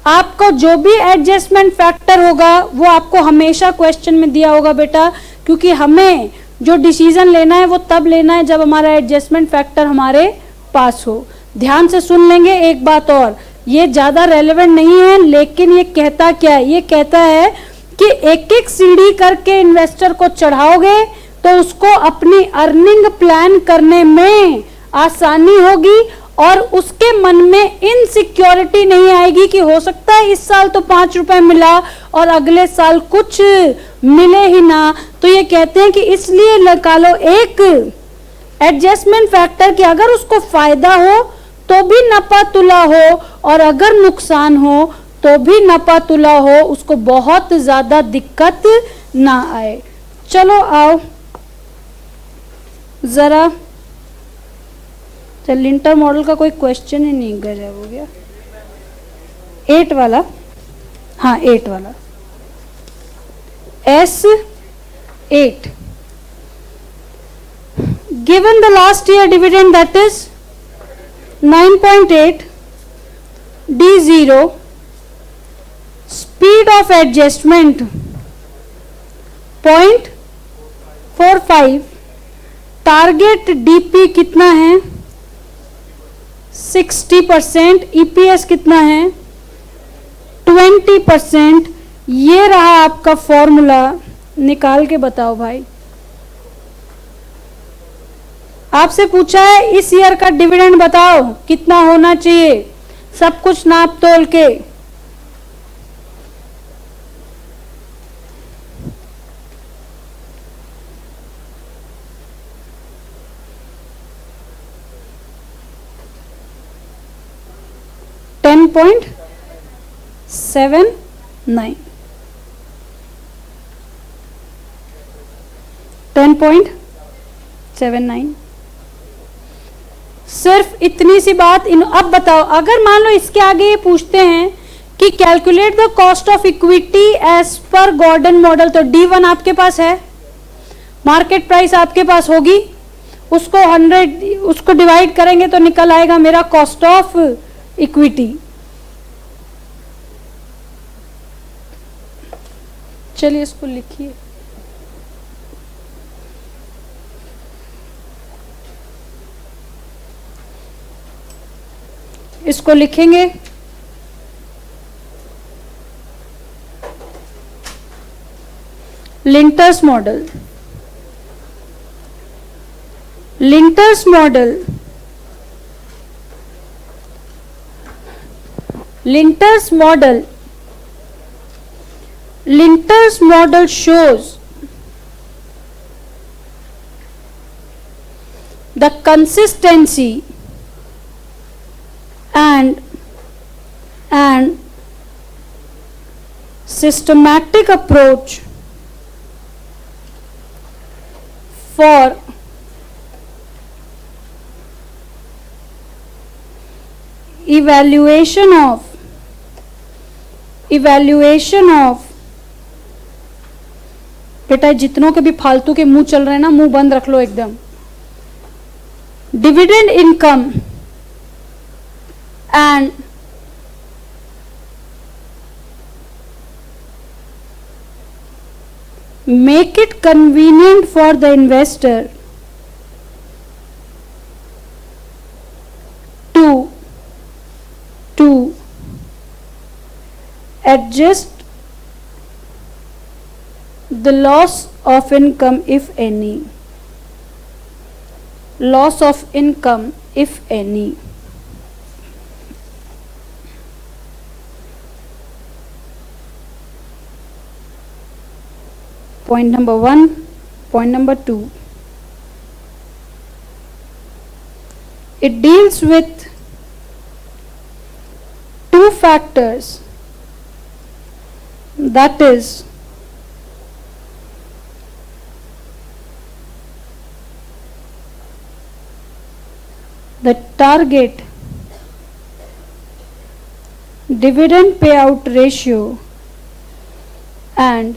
आपको जो भी एडजस्टमेंट फैक्टर होगा वो आपको हमेशा क्वेश्चन में दिया होगा बेटा, क्योंकि हमें जो डिसीजन लेना है वो तब लेना है जब हमारा एडजस्टमेंट फैक्टर हमारे पास हो। ध्यान से सुन लेंगे एक बात और, ये ज्यादा रेलेवेंट नहीं है, लेकिन ये कहता क्या है, ये कहता है कि एक एक सीढ़ी करके इन्वेस्टर को चढ़ाओगे तो उसको अपनी अर्निंग प्लान करने में आसानी होगी और उसके मन में इनसिक्योरिटी नहीं आएगी कि हो सकता है इस साल तो 5 रुपए मिला और अगले साल कुछ मिले ही ना। तो ये कहते हैं कि इसलिए लगा लो एक एडजस्टमेंट फैक्टर कि अगर उसको फायदा हो तो भी नफा तुला हो और अगर नुकसान हो तो भी नफा तुला हो, उसको बहुत ज्यादा दिक्कत ना आए। चलो आओ जरा, चल लिंटर मॉडल का कोई क्वेश्चन ही नहीं, गजब हो गया। 8 वाला, हाँ 8 वाला, S8 given the last year dividend that is 9.8, D0, speed of adjustment 0.45, target DP कितना है 60%, ईपीएस कितना है 20%। ये रहा आपका फॉर्मूला, निकाल के बताओ भाई। आपसे पूछा है इस ईयर का डिविडेंड बताओ कितना होना चाहिए, सब कुछ नाप तोल के। .79, 10.79। सिर्फ इतनी सी बात। अब बताओ, अगर मान लो इसके आगे ये पूछते हैं कि calculate the cost of equity as per Gordon model, तो D1 आपके पास है, मार्केट प्राइस आपके पास होगी, उसको 100 उसको डिवाइड करेंगे तो निकल आएगा मेरा कॉस्ट ऑफ इक्विटी। चलिए इसको लिखिए। इसको लिखेंगे Lintner's model. Lintner's model, Lintner's model, Lintner's model shows the consistency and systematic approach for evaluation of बेटा जितनों के भी फालतू के मुंह चल रहे हैं ना, मुंह बंद रख लो एकदम। Dividend income and make it convenient for the investor to adjust the loss of income if any, loss of income if any। Point number 1, point number 2, it deals with two factors, that is the target dividend payout ratio and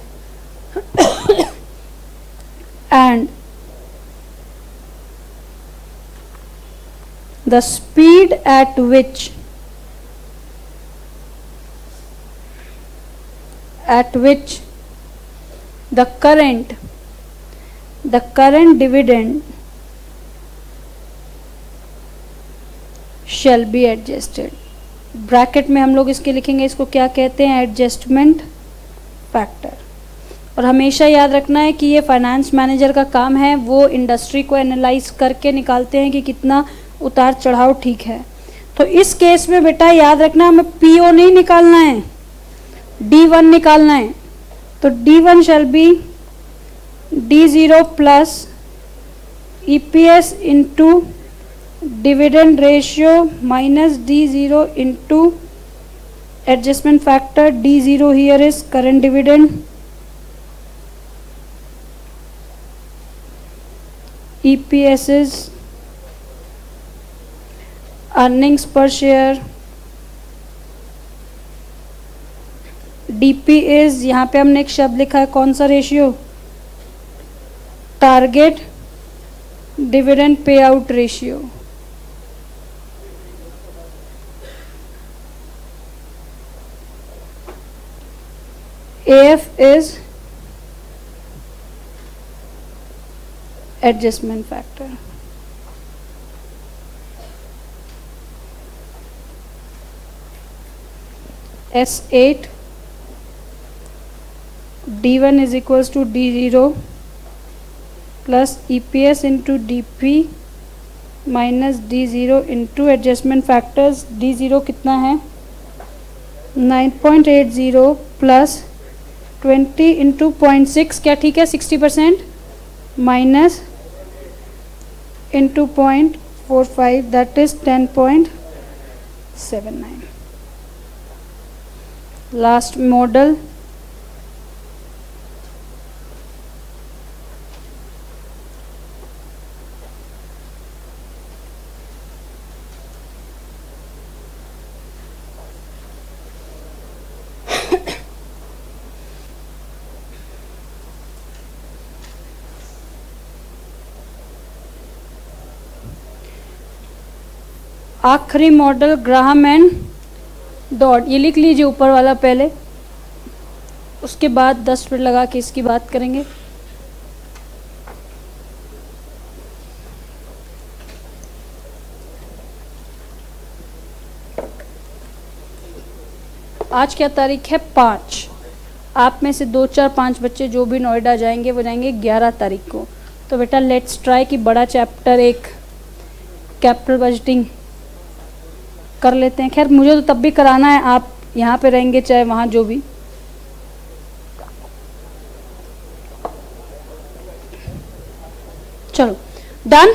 the speed at which the current dividend shall be adjusted। Bracket में हम लोग इसके लिखेंगे, इसको क्या कहते हैं, adjustment factor. और हमेशा याद रखना है कि ये फाइनेंस मैनेजर का काम है, वो इंडस्ट्री को एनालाइज करके निकालते हैं कि कितना उतार चढ़ाव ठीक है। तो इस केस में बेटा याद रखना हमें पीओ नहीं निकालना है, D1 निकालना है। तो D1 shall be D0 plus EPS into dividend ratio minus D0 into adjustment factor. D0 here is current dividend, EPS is earnings per share, DP is, यहाँ पे हमने एक शब्द लिखा है, कौन सा ratio, target dividend pay out ratio. AF is adjustment factor. S8 D1 is equals to D0 plus EPS into DP minus D0 into adjustment factors. D0 कितना है 9.80 प्लस 20 इंटू 0.6 क्या ठीक है 60% minus into 0.45 that is 10.79. Last model आखिरी model Graham and dot. ये लिख लीजिए ऊपर वाला पहले, उसके बाद 10 मिनट लगा के इसकी बात करेंगे. आज क्या तारीख है 5. आप में से 2 4 5 बच्चे जो भी नोएडा जाएंगे वो जाएंगे 11 तारीख को. तो बेटा लेट्स ट्राई कि बड़ा चैप्टर एक कैपिटल बजटिंग कर लेते हैं. खैर मुझे तो तब भी कराना है, आप यहाँ पे रहेंगे चाहे वहाँ जो भी. चलो डन.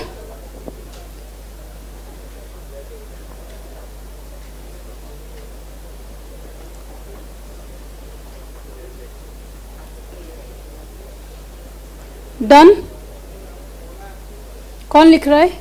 डन. कौन लिख रहा है?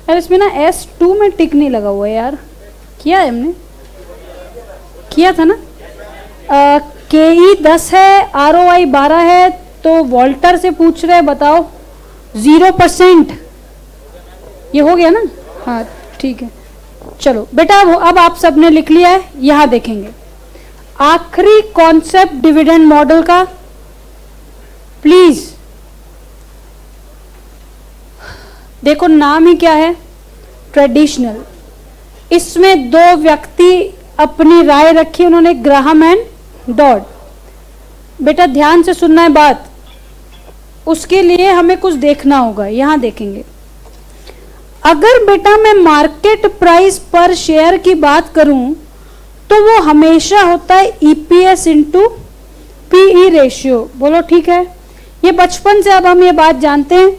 यार इसमें ना S2 में टिक नहीं लगा हुआ है यार. किया है हमने, किया था ना. KE 10 है, ROI 12 है. तो वॉल्टर से पूछ रहे बताओ 0%. ये हो गया ना. हाँ ठीक है. चलो बेटा अब आप सबने लिख लिया है. यहाँ देखेंगे आखिरी कॉन्सेप्ट डिविडेंड मॉडल का. प्लीज देखो नाम ही क्या है, ट्रेडिशनल. इसमें 2 व्यक्ति अपनी राय रखी उन्होंने, ग्राहम एंड डॉट. बेटा ध्यान से सुनना है बात, उसके लिए हमें कुछ देखना होगा. यहां देखेंगे अगर बेटा मैं मार्केट प्राइस पर शेयर की बात करूं तो वो हमेशा होता है EPS इंटू PE रेशियो. बोलो ठीक है. ये बचपन से अब हम ये बात जानते हैं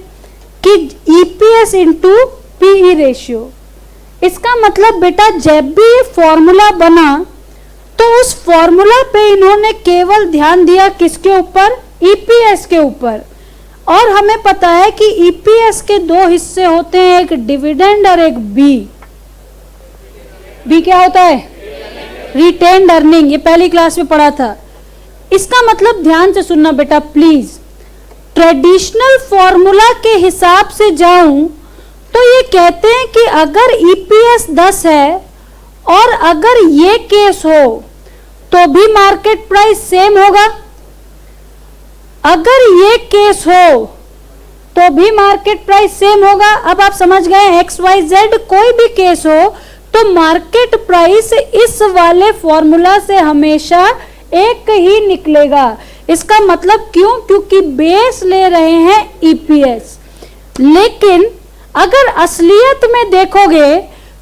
कि EPS इंटू PE रेशियो. इसका मतलब बेटा जब भी ये फॉर्मूला बना तो उस फॉर्मूला पे इन्होंने केवल ध्यान दिया किसके ऊपर, EPS के ऊपर. और हमें पता है कि EPS के 2 हिस्से होते हैं, एक डिविडेंड और एक बी क्या होता है, रिटेन्ड अर्निंग. ये पहली क्लास में पढ़ा था. इसका मतलब ध्यान से सुनना बेटा प्लीज. ट्रेडिशनल फॉर्मूला के हिसाब से जाऊं तो ये कहते हैं कि अगर EPS 10 है और अगर ये केस हो तो भी मार्केट प्राइस सेम होगा. अगर ये केस हो तो भी मार्केट प्राइस सेम होगा. अब आप समझ गए XYZ कोई भी केस हो तो मार्केट प्राइस इस वाले फॉर्मूला से हमेशा एक ही निकलेगा. इसका मतलब क्यों, क्योंकि बेस ले रहे हैं EPS. लेकिन अगर असलियत में देखोगे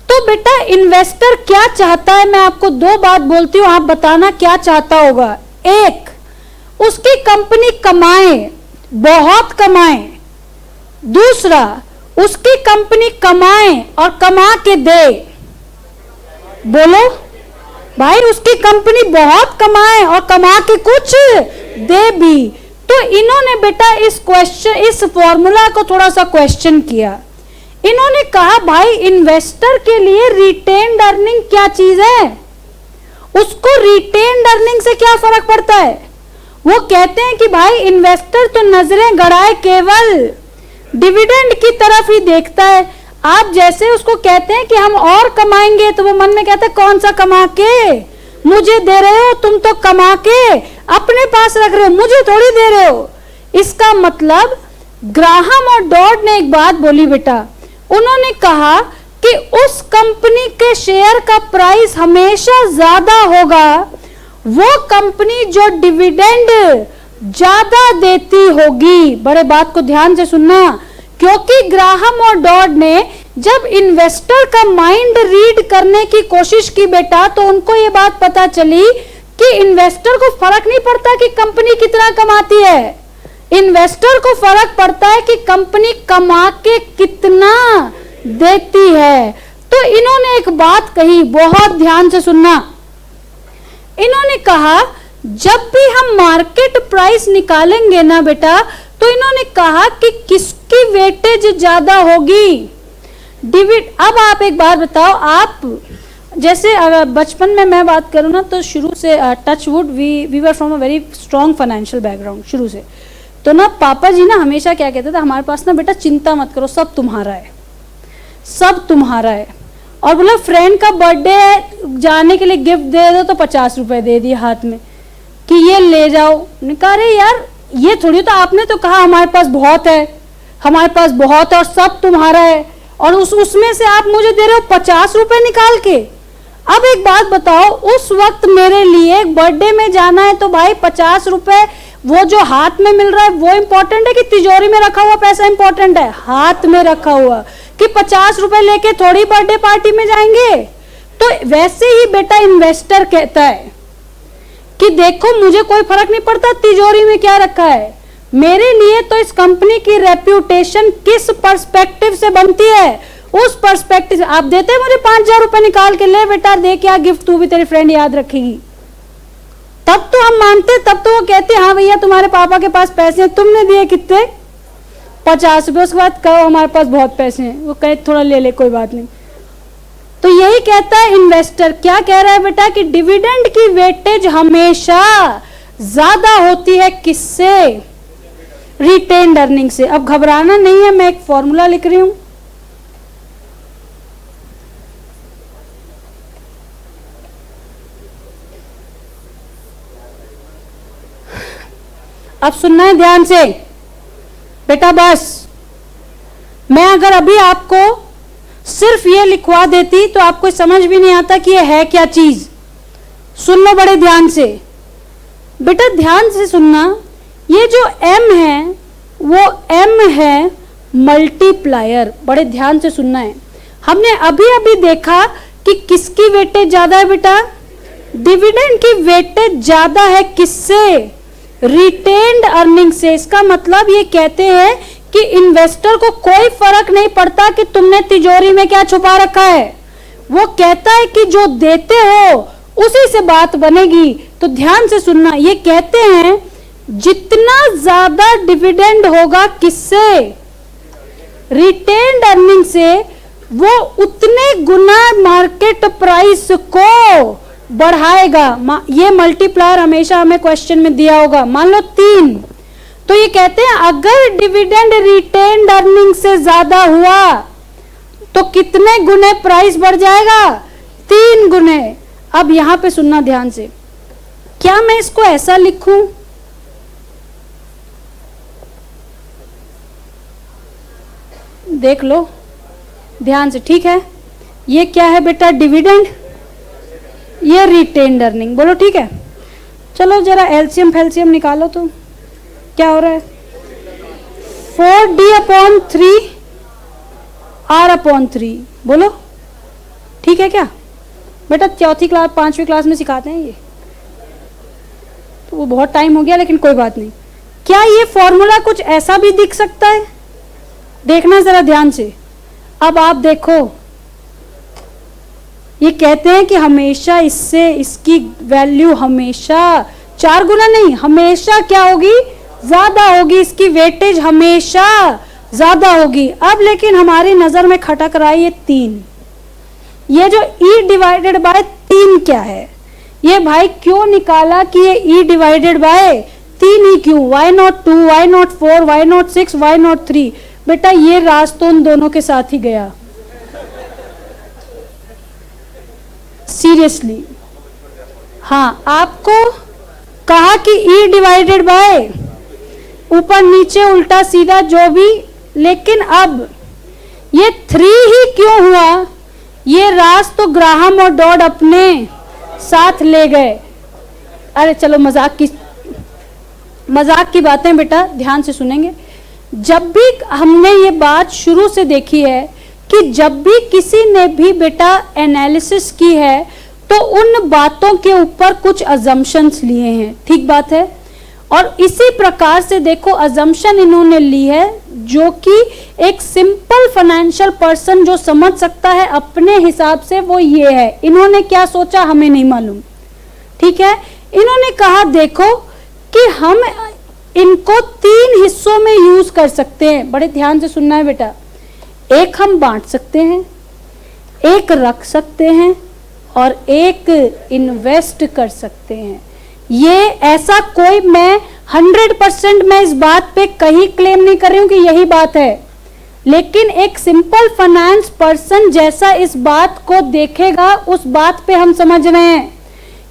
तो बेटा इन्वेस्टर क्या चाहता है, मैं आपको 2 बात बोलती हूं, आप बताना क्या चाहता होगा. एक, उसकी कंपनी कमाए, बहुत कमाए. दूसरा, उसकी कंपनी कमाए और कमा के दे. बोलो भाई, उसकी कंपनी बहुत कमाए और कमा के कुछ दे भी. तो इन्होंने बेटा इस फॉर्मूला को थोड़ा सा क्वेश्चन किया. इन्होंने कहा भाई इन्वेस्टर के लिए रिटेन्ड अर्निंग क्या चीज है, उसको रिटेन्ड अर्निंग से क्या फर्क पड़ता है। वो कहते हैं कि भाई इन्वेस्टर तो नजरें गड़ाए केवल डिविडेंड की तरफ ही देखता है। आप जैसे उसको कहते हैं कि हम और कमाएंगे तो वो मन में कहता है कौन सा कमा के मुझे दे रहे हो, तुम तो कमा के अपने पास रख रहे हो, मुझे थोड़ी दे रहे हो। इसका मतलब ग्राहम और डॉड ने एक बात बोली बेटा, उन्होंने कहा कि उस कंपनी के शेयर का प्राइस हमेशा ज्यादा होगा वो कंपनी जो डिविडेंड ज्यादा देती होगी। बड़े बात को ध्यान से सुनना, क्योंकि ग्राहम और डॉड ने जब इन्वेस्टर का माइंड रीड करने की कोशिश की बेटा, तो उनको ये बात पता चली कि इन्वेस्टर को फर्क नहीं पड़ता कि कंपनी कितना कमाती है, इन्वेस्टर को फर्क पड़ता है कि कंपनी कमा के कितना देती है। तो इन्होंने एक बात कही, बहुत ध्यान से सुनना। इन्होंने कहा जब भी हम मार्केट प्राइस निकालेंगे ना बेटा, तो इन्होंने कहा कि किसकी वेटेज ज्यादा होगी अब आप एक बात बताओ, आप जैसे अगर बचपन में मैं बात करूं ना, तो शुरू से touch wood we were from a very strong financial background शुरू से। तो ना पापा जी ना हमेशा क्या कहते थे, हमारे पास ना बेटा चिंता मत करो, सब तुम्हारा है, सब तुम्हारा है। और बोला फ्रेंड का बर्थडे है, जाने के लिए गिफ्ट दे दो तो 50 रुपए दे दिए हाथ में कि ये ले जाओ। कहा अरे यार ये थोड़ी, तो आपने तो कहा हमारे पास बहुत है, हमारे पास बहुत है और सब तुम्हारा है, और उसमें से आप मुझे दे रहे हो 50 रुपए निकाल के। अब एक बात बताओ, उस वक्त मेरे लिए बर्थडे में जाना है तो भाई 50 रुपए वो जो हाथ में मिल रहा है वो इंपॉर्टेंट है कि तिजोरी में रखा हुआ पैसा इंपॉर्टेंट है? हाथ में रखा हुआ, कि 50 रुपए लेके थोड़ी बर्थडे पार्टी में जाएंगे। तो वैसे ही बेटा इन्वेस्टर कहता है कि देखो मुझे कोई फर्क नहीं पड़ता तिजोरी में क्या रखा है, मेरे लिए तो इस कंपनी की रेप्यूटेशन किस पर्सपेक्टिव से बनती है, उस पर्सपेक्टिव से। आप देते मुझे 5000 रुपए निकाल के, ले बेटा दे क्या गिफ्ट, तू भी तेरी फ्रेंड याद रखेगी, तब तो हम मानते, तब तो वो कहते हाँ भैया तुम्हारे पापा के पास पैसे हैं, तुमने दिए कितने 50 रुपए, उसके बाद कहो हमारे पास बहुत पैसे हैं, वो कहे थोड़ा ले ले कोई बात नहीं। तो यही कहता है इन्वेस्टर, क्या कह रहा है बेटा कि डिविडेंड की वेटेज हमेशा ज्यादा होती है किससे, रिटेन्ड अर्निंग से। अब घबराना नहीं है, मैं एक फॉर्मूला लिख रही हूं, अब सुनना है ध्यान से बेटा। बस मैं अगर अभी आपको सिर्फ ये लिखवा देती तो आपको समझ भी नहीं आता कि ये है क्या चीज। सुन लो बड़े ध्यान से बेटा, ध्यान से सुनना। ये जो m है वो m है मल्टीप्लायर, बड़े ध्यान से सुनना है। हमने अभी अभी देखा कि किसकी वेटेज ज्यादा है बेटा, डिविडेंड की वेटेज ज्यादा है किससे, रिटेन्ड अर्निंग से। इसका मतलब ये कहते हैं कि इन्वेस्टर को कोई फर्क नहीं पड़ता कि तुमने तिजोरी में क्या छुपा रखा है, वो कहता है कि जो देते हो उसी से बात बनेगी। तो ध्यान से सुनना, ये कहते हैं जितना ज्यादा डिविडेंड होगा किससे, रिटेन्ड अर्निंग से, वो उतने गुना मार्केट प्राइस को बढ़ाएगा। ये मल्टीप्लायर हमेशा हमें क्वेश्चन में दिया होगा, मान लो 3। तो ये कहते हैं अगर डिविडेंड रिटेन्ड अर्निंग से ज्यादा हुआ तो कितने गुने प्राइस बढ़ जाएगा, 3 गुने। अब यहां पे सुनना ध्यान से, क्या मैं इसको ऐसा लिखूं, देख लो ध्यान से, ठीक है। ये क्या है बेटा, डिविडेंड, ये रिटेन्ड अर्निंग, बोलो ठीक है। चलो जरा एलसीएम फैल्सियम निकालो, तो क्या हो रहा है, 4d/3 r/3, बोलो ठीक है क्या बेटा। चौथी क्लास 5वीं क्लास में सिखाते हैं ये, तो वो बहुत टाइम हो गया, लेकिन कोई बात नहीं। क्या ये फॉर्मूला कुछ ऐसा भी दिख सकता है, देखना जरा ध्यान से। अब आप देखो, ये कहते हैं कि हमेशा इससे इसकी वैल्यू हमेशा 4 गुना नहीं, हमेशा क्या होगी, ज्यादा होगी, इसकी वेटेज हमेशा ज्यादा होगी। अब लेकिन हमारी नजर में खटक रहा है ये 3, ये जो E डिवाइडेड बाय 3 क्या है, ये भाई क्यों निकाला कि ये E डिवाइडेड बाय 3 ही क्यों, why not 2, why not 4, why not 6, why not 3? बेटा ये राज तो उन दोनों के साथ ही गया, सीरियसली। हाँ, आपको कहा कि E डिवाइडेड बाय ऊपर नीचे उल्टा सीधा जो भी, लेकिन अब ये 3 ही क्यों हुआ, ये राज तो ग्राहम और डॉड अपने साथ ले गए। अरे चलो मजाक की बातें बेटा ध्यान से सुनेंगे। जब भी हमने ये बात शुरू से देखी है कि जब भी किसी ने भी बेटा एनालिसिस की है तो उन बातों के ऊपर कुछ अजम्पशंस लिए हैं, ठीक बात है। और इसी प्रकार से देखो अजम्पशन इन्होंने ली है जो कि एक सिंपल फाइनेंशियल पर्सन जो समझ सकता है अपने हिसाब से, वो ये है। इन्होंने क्या सोचा हमें नहीं मालूम, ठीक है। इन्होंने कहा देखो कि हम इनको 3 हिस्सों में यूज कर सकते हैं, बड़े ध्यान से सुनना है बेटा। एक हम बांट सकते हैं, एक रख सकते हैं और एक इन्वेस्ट कर सकते हैं। ये ऐसा कोई मैं 100% मैं इस बात पे कहीं क्लेम नहीं कर रही हूं कि यही बात है, लेकिन एक सिंपल फाइनेंस पर्सन जैसा इस बात को देखेगा उस बात पे हम समझ रहे हैं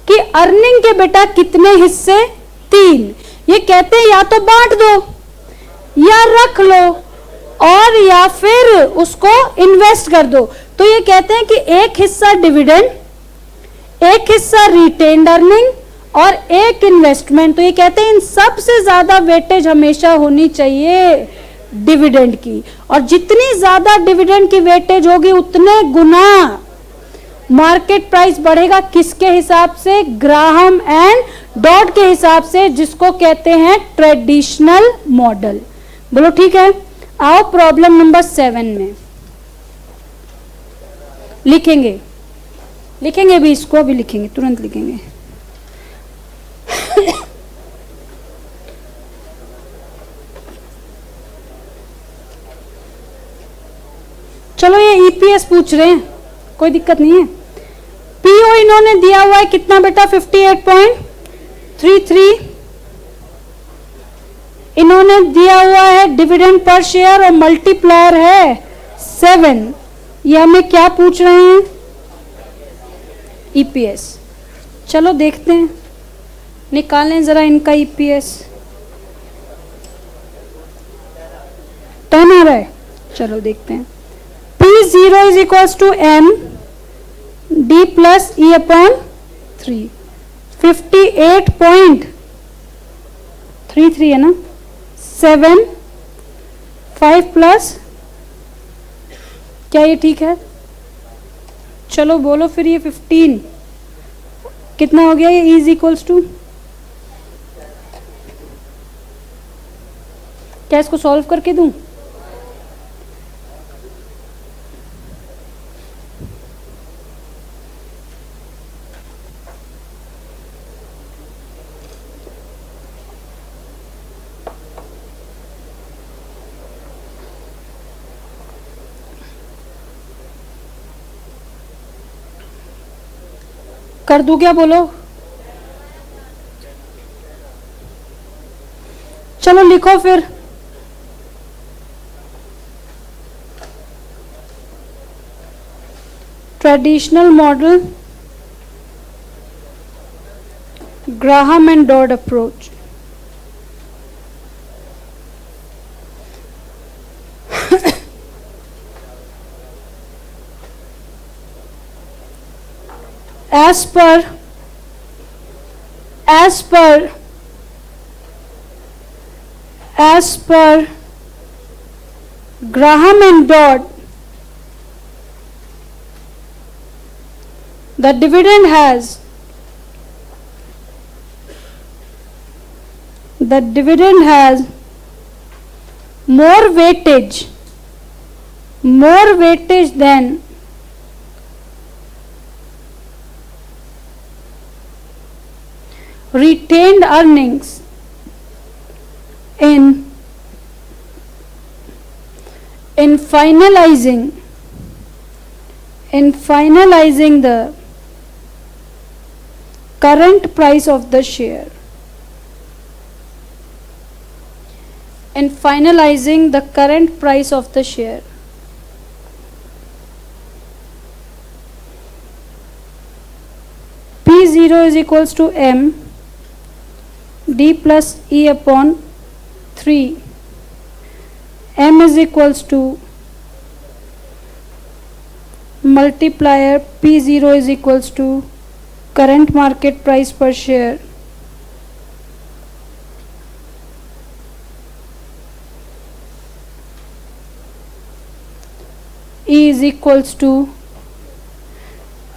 कि अर्निंग के बेटा कितने हिस्से, 3। ये कहते हैं या तो बांट दो या रख लो और या फिर उसको इन्वेस्ट कर दो। तो ये कहते हैं कि एक हिस्सा डिविडेंड, एक हिस्सा रिटेन्ड अर्निंग और एक इन्वेस्टमेंट। तो ये कहते हैं इन सबसे ज्यादा वेटेज हमेशा होनी चाहिए डिविडेंड की, और जितनी ज्यादा डिविडेंड की वेटेज होगी उतने गुना मार्केट प्राइस बढ़ेगा। किसके हिसाब से, ग्राहम एंड डॉड के हिसाब से, जिसको कहते हैं ट्रेडिशनल मॉडल। बोलो ठीक है। आओ प्रॉब्लम नंबर 7 में लिखेंगे भी, इसको अभी लिखेंगे, तुरंत लिखेंगे। चलो ये ईपीएस पूछ रहे हैं, कोई दिक्कत नहीं है। पीओ इन्होंने दिया हुआ है कितना बेटा, 58.33। इन्होंने दिया हुआ है डिविडेंड पर शेयर और मल्टीप्लायर है 7। ये हमें क्या पूछ रहे हैं, ईपीएस। चलो देखते हैं, निकालें जरा इनका ईपीएस। टर्न आ रहा है, चलो देखते हैं। P0 is equals to M D plus E upon 3। 58.33 है ना, 7 5 प्लस, क्या ये ठीक है? चलो बोलो फिर, ये 15 कितना हो गया, ये इज इक्वल्स टू, क्या इसको सॉल्व करके दूं? कर दूं क्या, बोलो? चलो लिखो फिर। Traditional model, Graham and Dodd approach. as per Graham and Dodd, the dividend has more weightage than retained earnings in in finalizing the current price of the share, in finalizing the current price of the share, P0 is equals to M D plus E upon 3. M is equals to multiplier P0 is equals to current market price per share E is equals to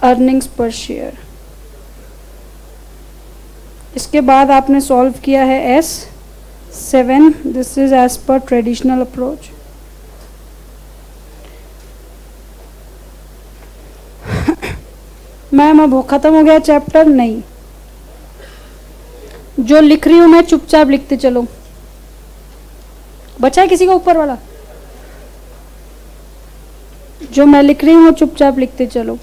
earnings per share. इसके बाद आपने solve किया है S7. This is as per traditional approach. Ma'am अब खत्म हो गया chapter? नहीं, जो लिख रही हूं मैं चुपचाप लिखते चलो. बचा है किसी का ऊपर वाला? जो मैं लिख रही हूं चुपचाप लिखते चलो.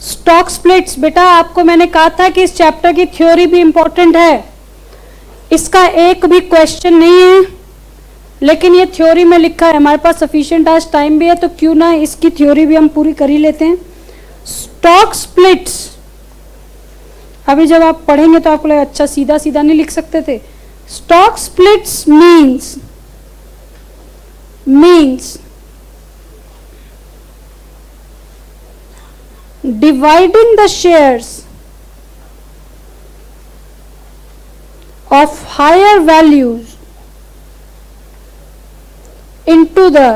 स्टॉक स्प्लिट्स, बेटा आपको मैंने कहा था कि इस चैप्टर की थ्योरी भी इंपॉर्टेंट है. इसका एक भी क्वेश्चन नहीं है, लेकिन ये थ्योरी में लिखा है. हमारे पास सफिशिएंट आज टाइम भी है, तो क्यों ना इसकी थ्योरी भी हम पूरी कर ही लेते हैं. स्टॉक स्प्लिट्स, अभी जब आप पढ़ेंगे तो आपको लगेगा अच्छा सीधा सीधा नहीं लिख सकते थे. Stock splits means dividing the shares of higher values into the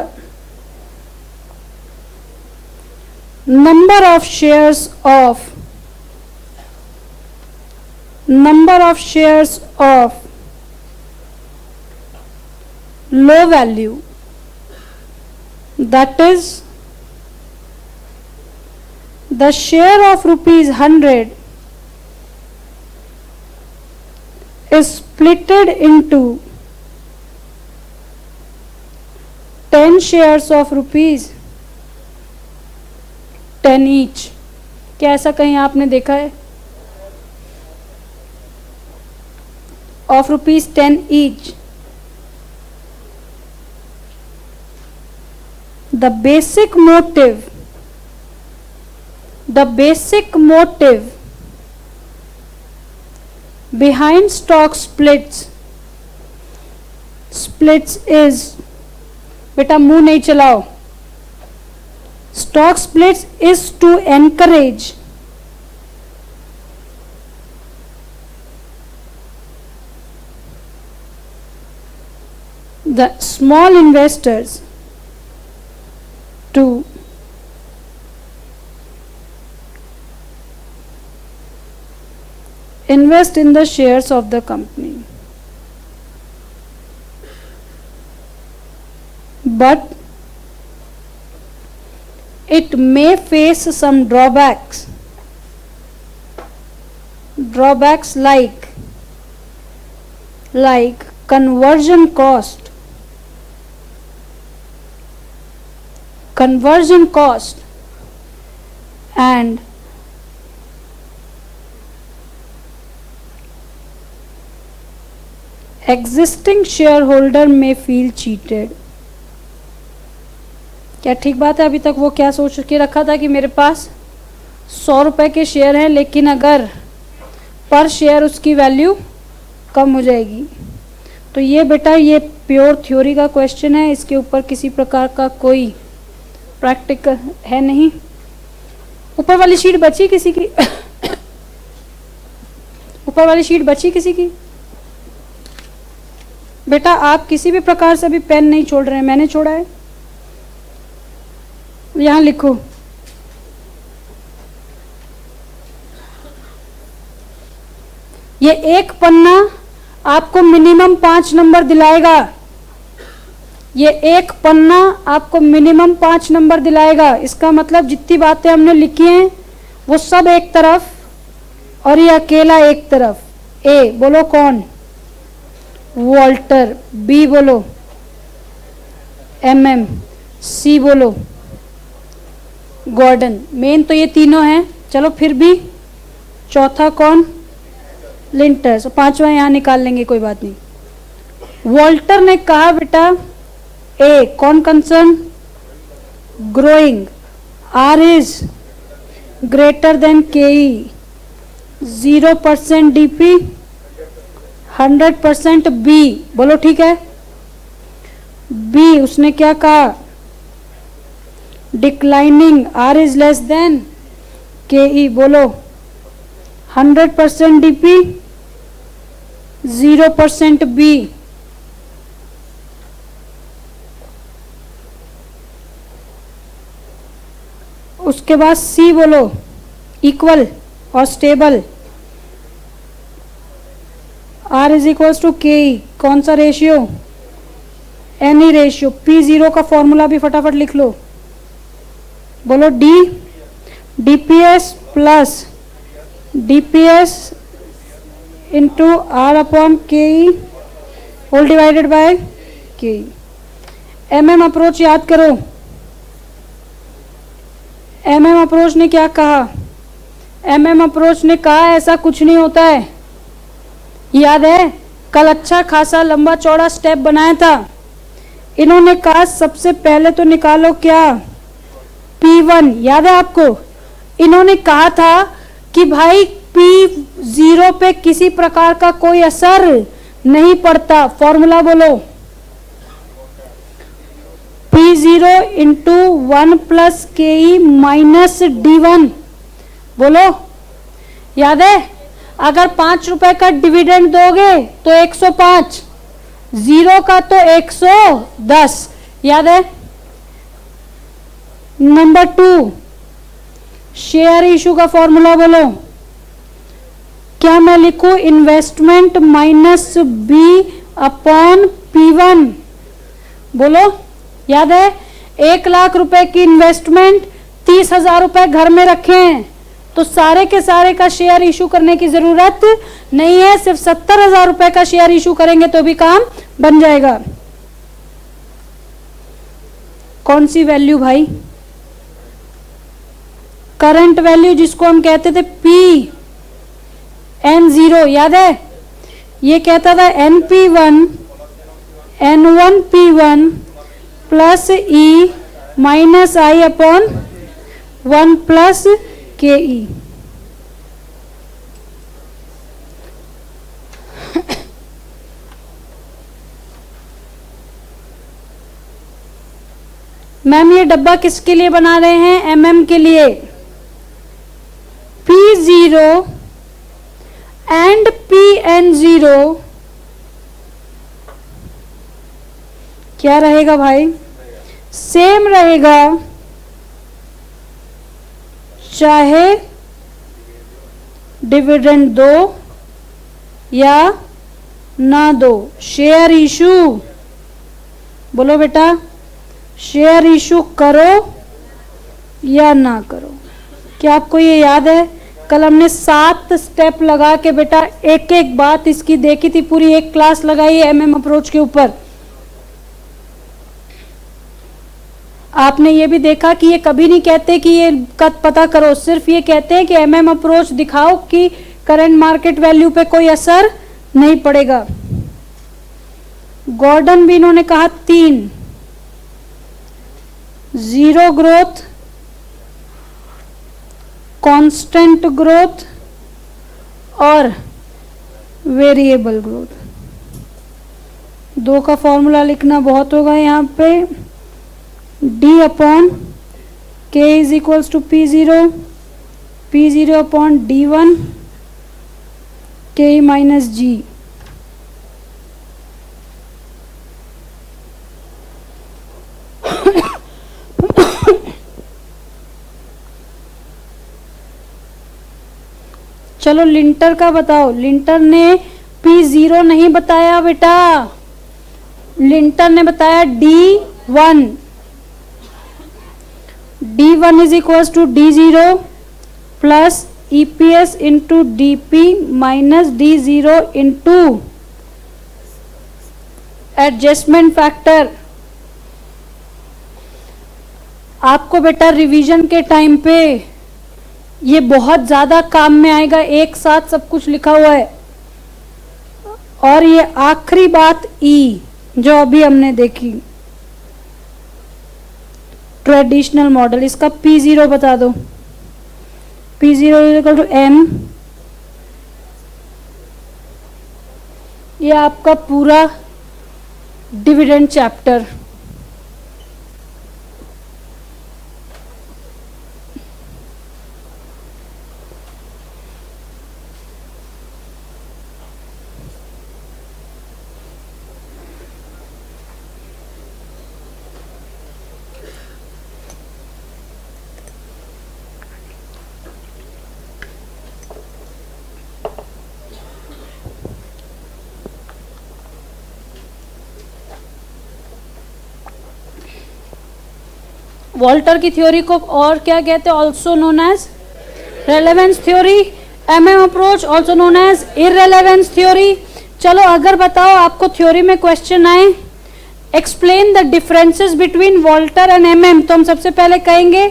number of shares of low value, that is the share of rupees 100 is splitted into 10 shares of rupees 10 each. क्या ऐसा कहीं आपने देखा है? of rupees 10 each. The basic motive behind stock splits is, बेटा मुंह नहीं चलाओ. Stock splits is to encourage the small investors to invest in the shares of the company, but it may face some drawbacks like conversion cost and existing shareholder may feel cheated. क्या ठीक बात है? अभी तक वो क्या सोच के रखा था कि मेरे पास 100 रुपए के शेयर हैं, लेकिन अगर पर शेयर उसकी वैल्यू कम हो जाएगी. तो ये बेटा ये प्योर थ्योरी का क्वेश्चन है, इसके ऊपर किसी प्रकार का कोई प्रैक्टिकल है नहीं. ऊपर वाली शीट बची किसी की? ऊपर वाली शीट बची किसी की? बेटा आप किसी भी प्रकार से भी पेन नहीं छोड़ रहे हैं, मैंने छोड़ा है. यहां लिखो. ये एक पन्ना आपको मिनिमम 5 नंबर दिलाएगा. ये एक पन्ना आपको मिनिमम 5 नंबर दिलाएगा. इसका मतलब जितनी बातें हमने लिखी हैं वो सब एक तरफ और ये अकेला एक तरफ. ए बोलो कौन? वॉल्टर. बी बोलो MM, C बोलो गॉर्डन। मेन तो ये तीनों हैं, चलो फिर भी चौथा कौन? लिंटर। तो पांचवा यहां निकाल लेंगे, कोई बात नहीं। वॉल्टर ने कहा बेटा ए कौन concern? Growing, R is greater than K E, 0% DP, 100% B. बोलो ठीक है। बी उसने क्या कहा? Declining, R is less than K E. बोलो 100% डीपी, 0% बी। उसके बाद सी बोलो इक्वल और stable, R is equals to K E. कौन सा ratio? Any ratio. P zero का फॉर्मूला भी फटाफट लिख लो। बोलो D DPS plus DPS into R upon K E whole divided by के ई। एमएम अप्रोच याद करो। एमएम अप्रोच ने क्या कहा? एमएम अप्रोच ने कहा ऐसा कुछ नहीं होता है। याद है कल अच्छा खासा लंबा चौड़ा स्टेप बनाया था। इन्होंने कहा सबसे पहले तो निकालो क्या? P1। याद है आपको? इन्होंने कहा था कि भाई P0 पे किसी प्रकार का कोई असर नहीं पड़ता। फॉर्मूला बोलो P0 इंटू 1 प्लस के ई माइनस D1। बोलो याद है? अगर 5 रुपए का डिविडेंड दोगे तो 105, 0 का तो 110। याद है? नंबर 2 शेयर इशू का फॉर्मूला बोलो। क्या मैं लिखूं? Investment minus B upon P1। बोलो याद है? 1 लाख रुपए की इन्वेस्टमेंट, 30,000 रुपए घर में रखे हैं, तो सारे के सारे का शेयर इशू करने की जरूरत नहीं है। सिर्फ 70,000 रुपए का शेयर इशू करेंगे तो भी काम बन जाएगा। कौन सी वैल्यू भाई? करंट वैल्यू, जिसको हम कहते थे N0। याद है? ये कहता था NP1 N1P1 plus E minus आई अपॉन 1 प्लस के ई। मैम ये डब्बा किसके लिए बना रहे हैं? एमएम के लिए। P0 एंड PN0 क्या रहेगा भाई? सेम रहेगा, चाहे डिविडेंड दो या ना दो। शेयर इशू बोलो बेटा, शेयर इशू करो या ना करो। क्या आपको ये याद है? कल हमने 7 स्टेप लगा के बेटा एक एक बात इसकी देखी थी। पूरी एक क्लास लगाई है एमएम अप्रोच के ऊपर। आपने ये भी देखा कि ये कभी नहीं कहते कि ये कद पता करो, सिर्फ ये कहते हैं कि एमएम अप्रोच दिखाओ कि करंट मार्केट वैल्यू पे कोई असर नहीं पड़ेगा। गॉर्डन भी इन्होंने कहा 3, 0 ग्रोथ, कांस्टेंट ग्रोथ और वेरिएबल ग्रोथ। 2 का फॉर्मूला लिखना बहुत होगा यहाँ पे। D upon K is equals to P0, P0 upon D1 K minus G। चलो लिंटर का बताओ। लिंटर ने P0 नहीं बताया बेटा, लिंटर ने बताया D1। D1 is equals to D0 plus EPS into DP minus D0 into adjustment factor. आपको बेटा रिवीजन के टाइम पे ये बहुत ज्यादा काम में आएगा, एक साथ सब कुछ लिखा हुआ है। और ये आखिरी बात ई जो अभी हमने देखी, ट्रेडिशनल मॉडल, इसका P0 बता दो। P0 इक्वल टू M, ये आपका पूरा डिविडेंड चैप्टर। वॉल्टर की थ्योरी को और क्या कहते हैं? Also known as relevance theory. MM approach also known as irrelevance theory. चलो अगर बताओ आपको थ्योरी में क्वेश्चन आए, explain the differences between Walter and MM, तो हम सबसे पहले कहेंगे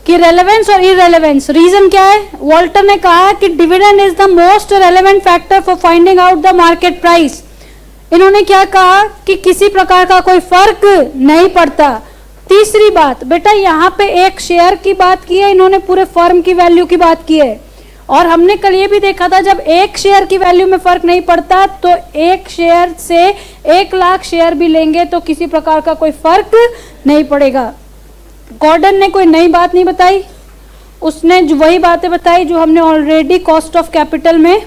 कि रेलेवेंस और इररेलेवेंस। रीजन क्या है? वॉल्टर ने कहा कि dividend is the most relevant factor for finding out the market price. इन्होंने क्या कहा कि किसी प्रकार का कोई फर्क नहीं पड़ता। तीसरी बात बेटा, यहाँ पे एक शेयर की बात की है, इन्होंने पूरे फर्म की वैल्यू की बात की है। और हमने कल ये भी देखा था जब एक शेयर की वैल्यू में फर्क नहीं पड़ता तो एक शेयर से 1 लाख शेयर भी लेंगे तो किसी प्रकार का कोई फर्क नहीं पड़ेगा। गॉर्डन ने कोई नई बात नहीं बताई, उसने वही बातें बताई जो हमने ऑलरेडी कॉस्ट ऑफ कैपिटल में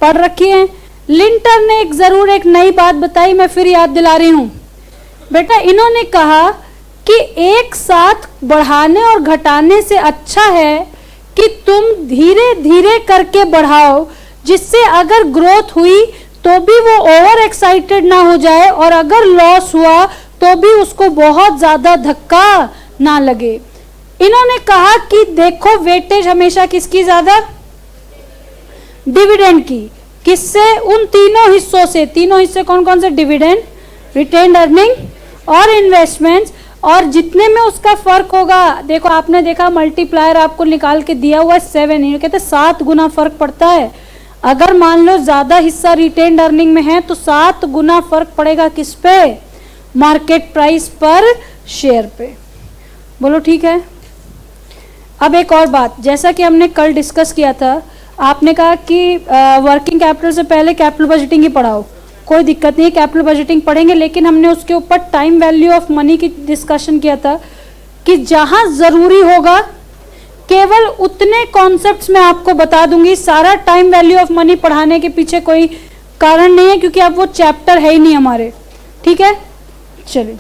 पढ़ रखी है। लिंटर ने जरूर एक नई बात बताई, मैं फिर याद दिला रही हूं बेटा। इन्होंने कहा कि एक साथ बढ़ाने और घटाने से अच्छा है कि तुम धीरे धीरे करके बढ़ाओ, जिससे अगर ग्रोथ हुई तो भी वो ओवर एक्साइटेड ना हो जाए और अगर लॉस हुआ तो भी उसको बहुत ज्यादा धक्का ना लगे। इन्होंने कहा कि देखो वेटेज हमेशा किसकी ज्यादा? डिविडेंड की। किससे? उन तीनों हिस्सों से। तीनों हिस्से कौन कौन से? डिविडेंड, रिटेन्ड अर्निंग और इन्वेस्टमेंट्स। और जितने में उसका फर्क होगा, देखो आपने देखा मल्टीप्लायर आपको निकाल के दिया हुआ है 7, ये कहते 7 गुना फर्क पड़ता है। अगर मान लो ज्यादा हिस्सा रिटेन्ड अर्निंग में है तो 7 गुना फर्क पड़ेगा किस पे? मार्केट प्राइस पर शेयर पे। बोलो ठीक है। अब एक और बात, जैसा कि हमने कल डिस्कस किया था, आपने कहा कि वर्किंग कैपिटल से पहले कैपिटल बजटिंग ही पढ़ाओ, कोई दिक्कत नहीं, कैपिटल बजटिंग पढ़ेंगे, लेकिन हमने उसके ऊपर टाइम वैल्यू ऑफ मनी की डिस्कशन किया था कि जहां जरूरी होगा केवल उतने कॉन्सेप्ट्स में आपको बता दूंगी। सारा टाइम वैल्यू ऑफ मनी पढ़ाने के पीछे कोई कारण नहीं है क्योंकि अब वो चैप्टर है ही नहीं हमारे। ठीक है, चलिए।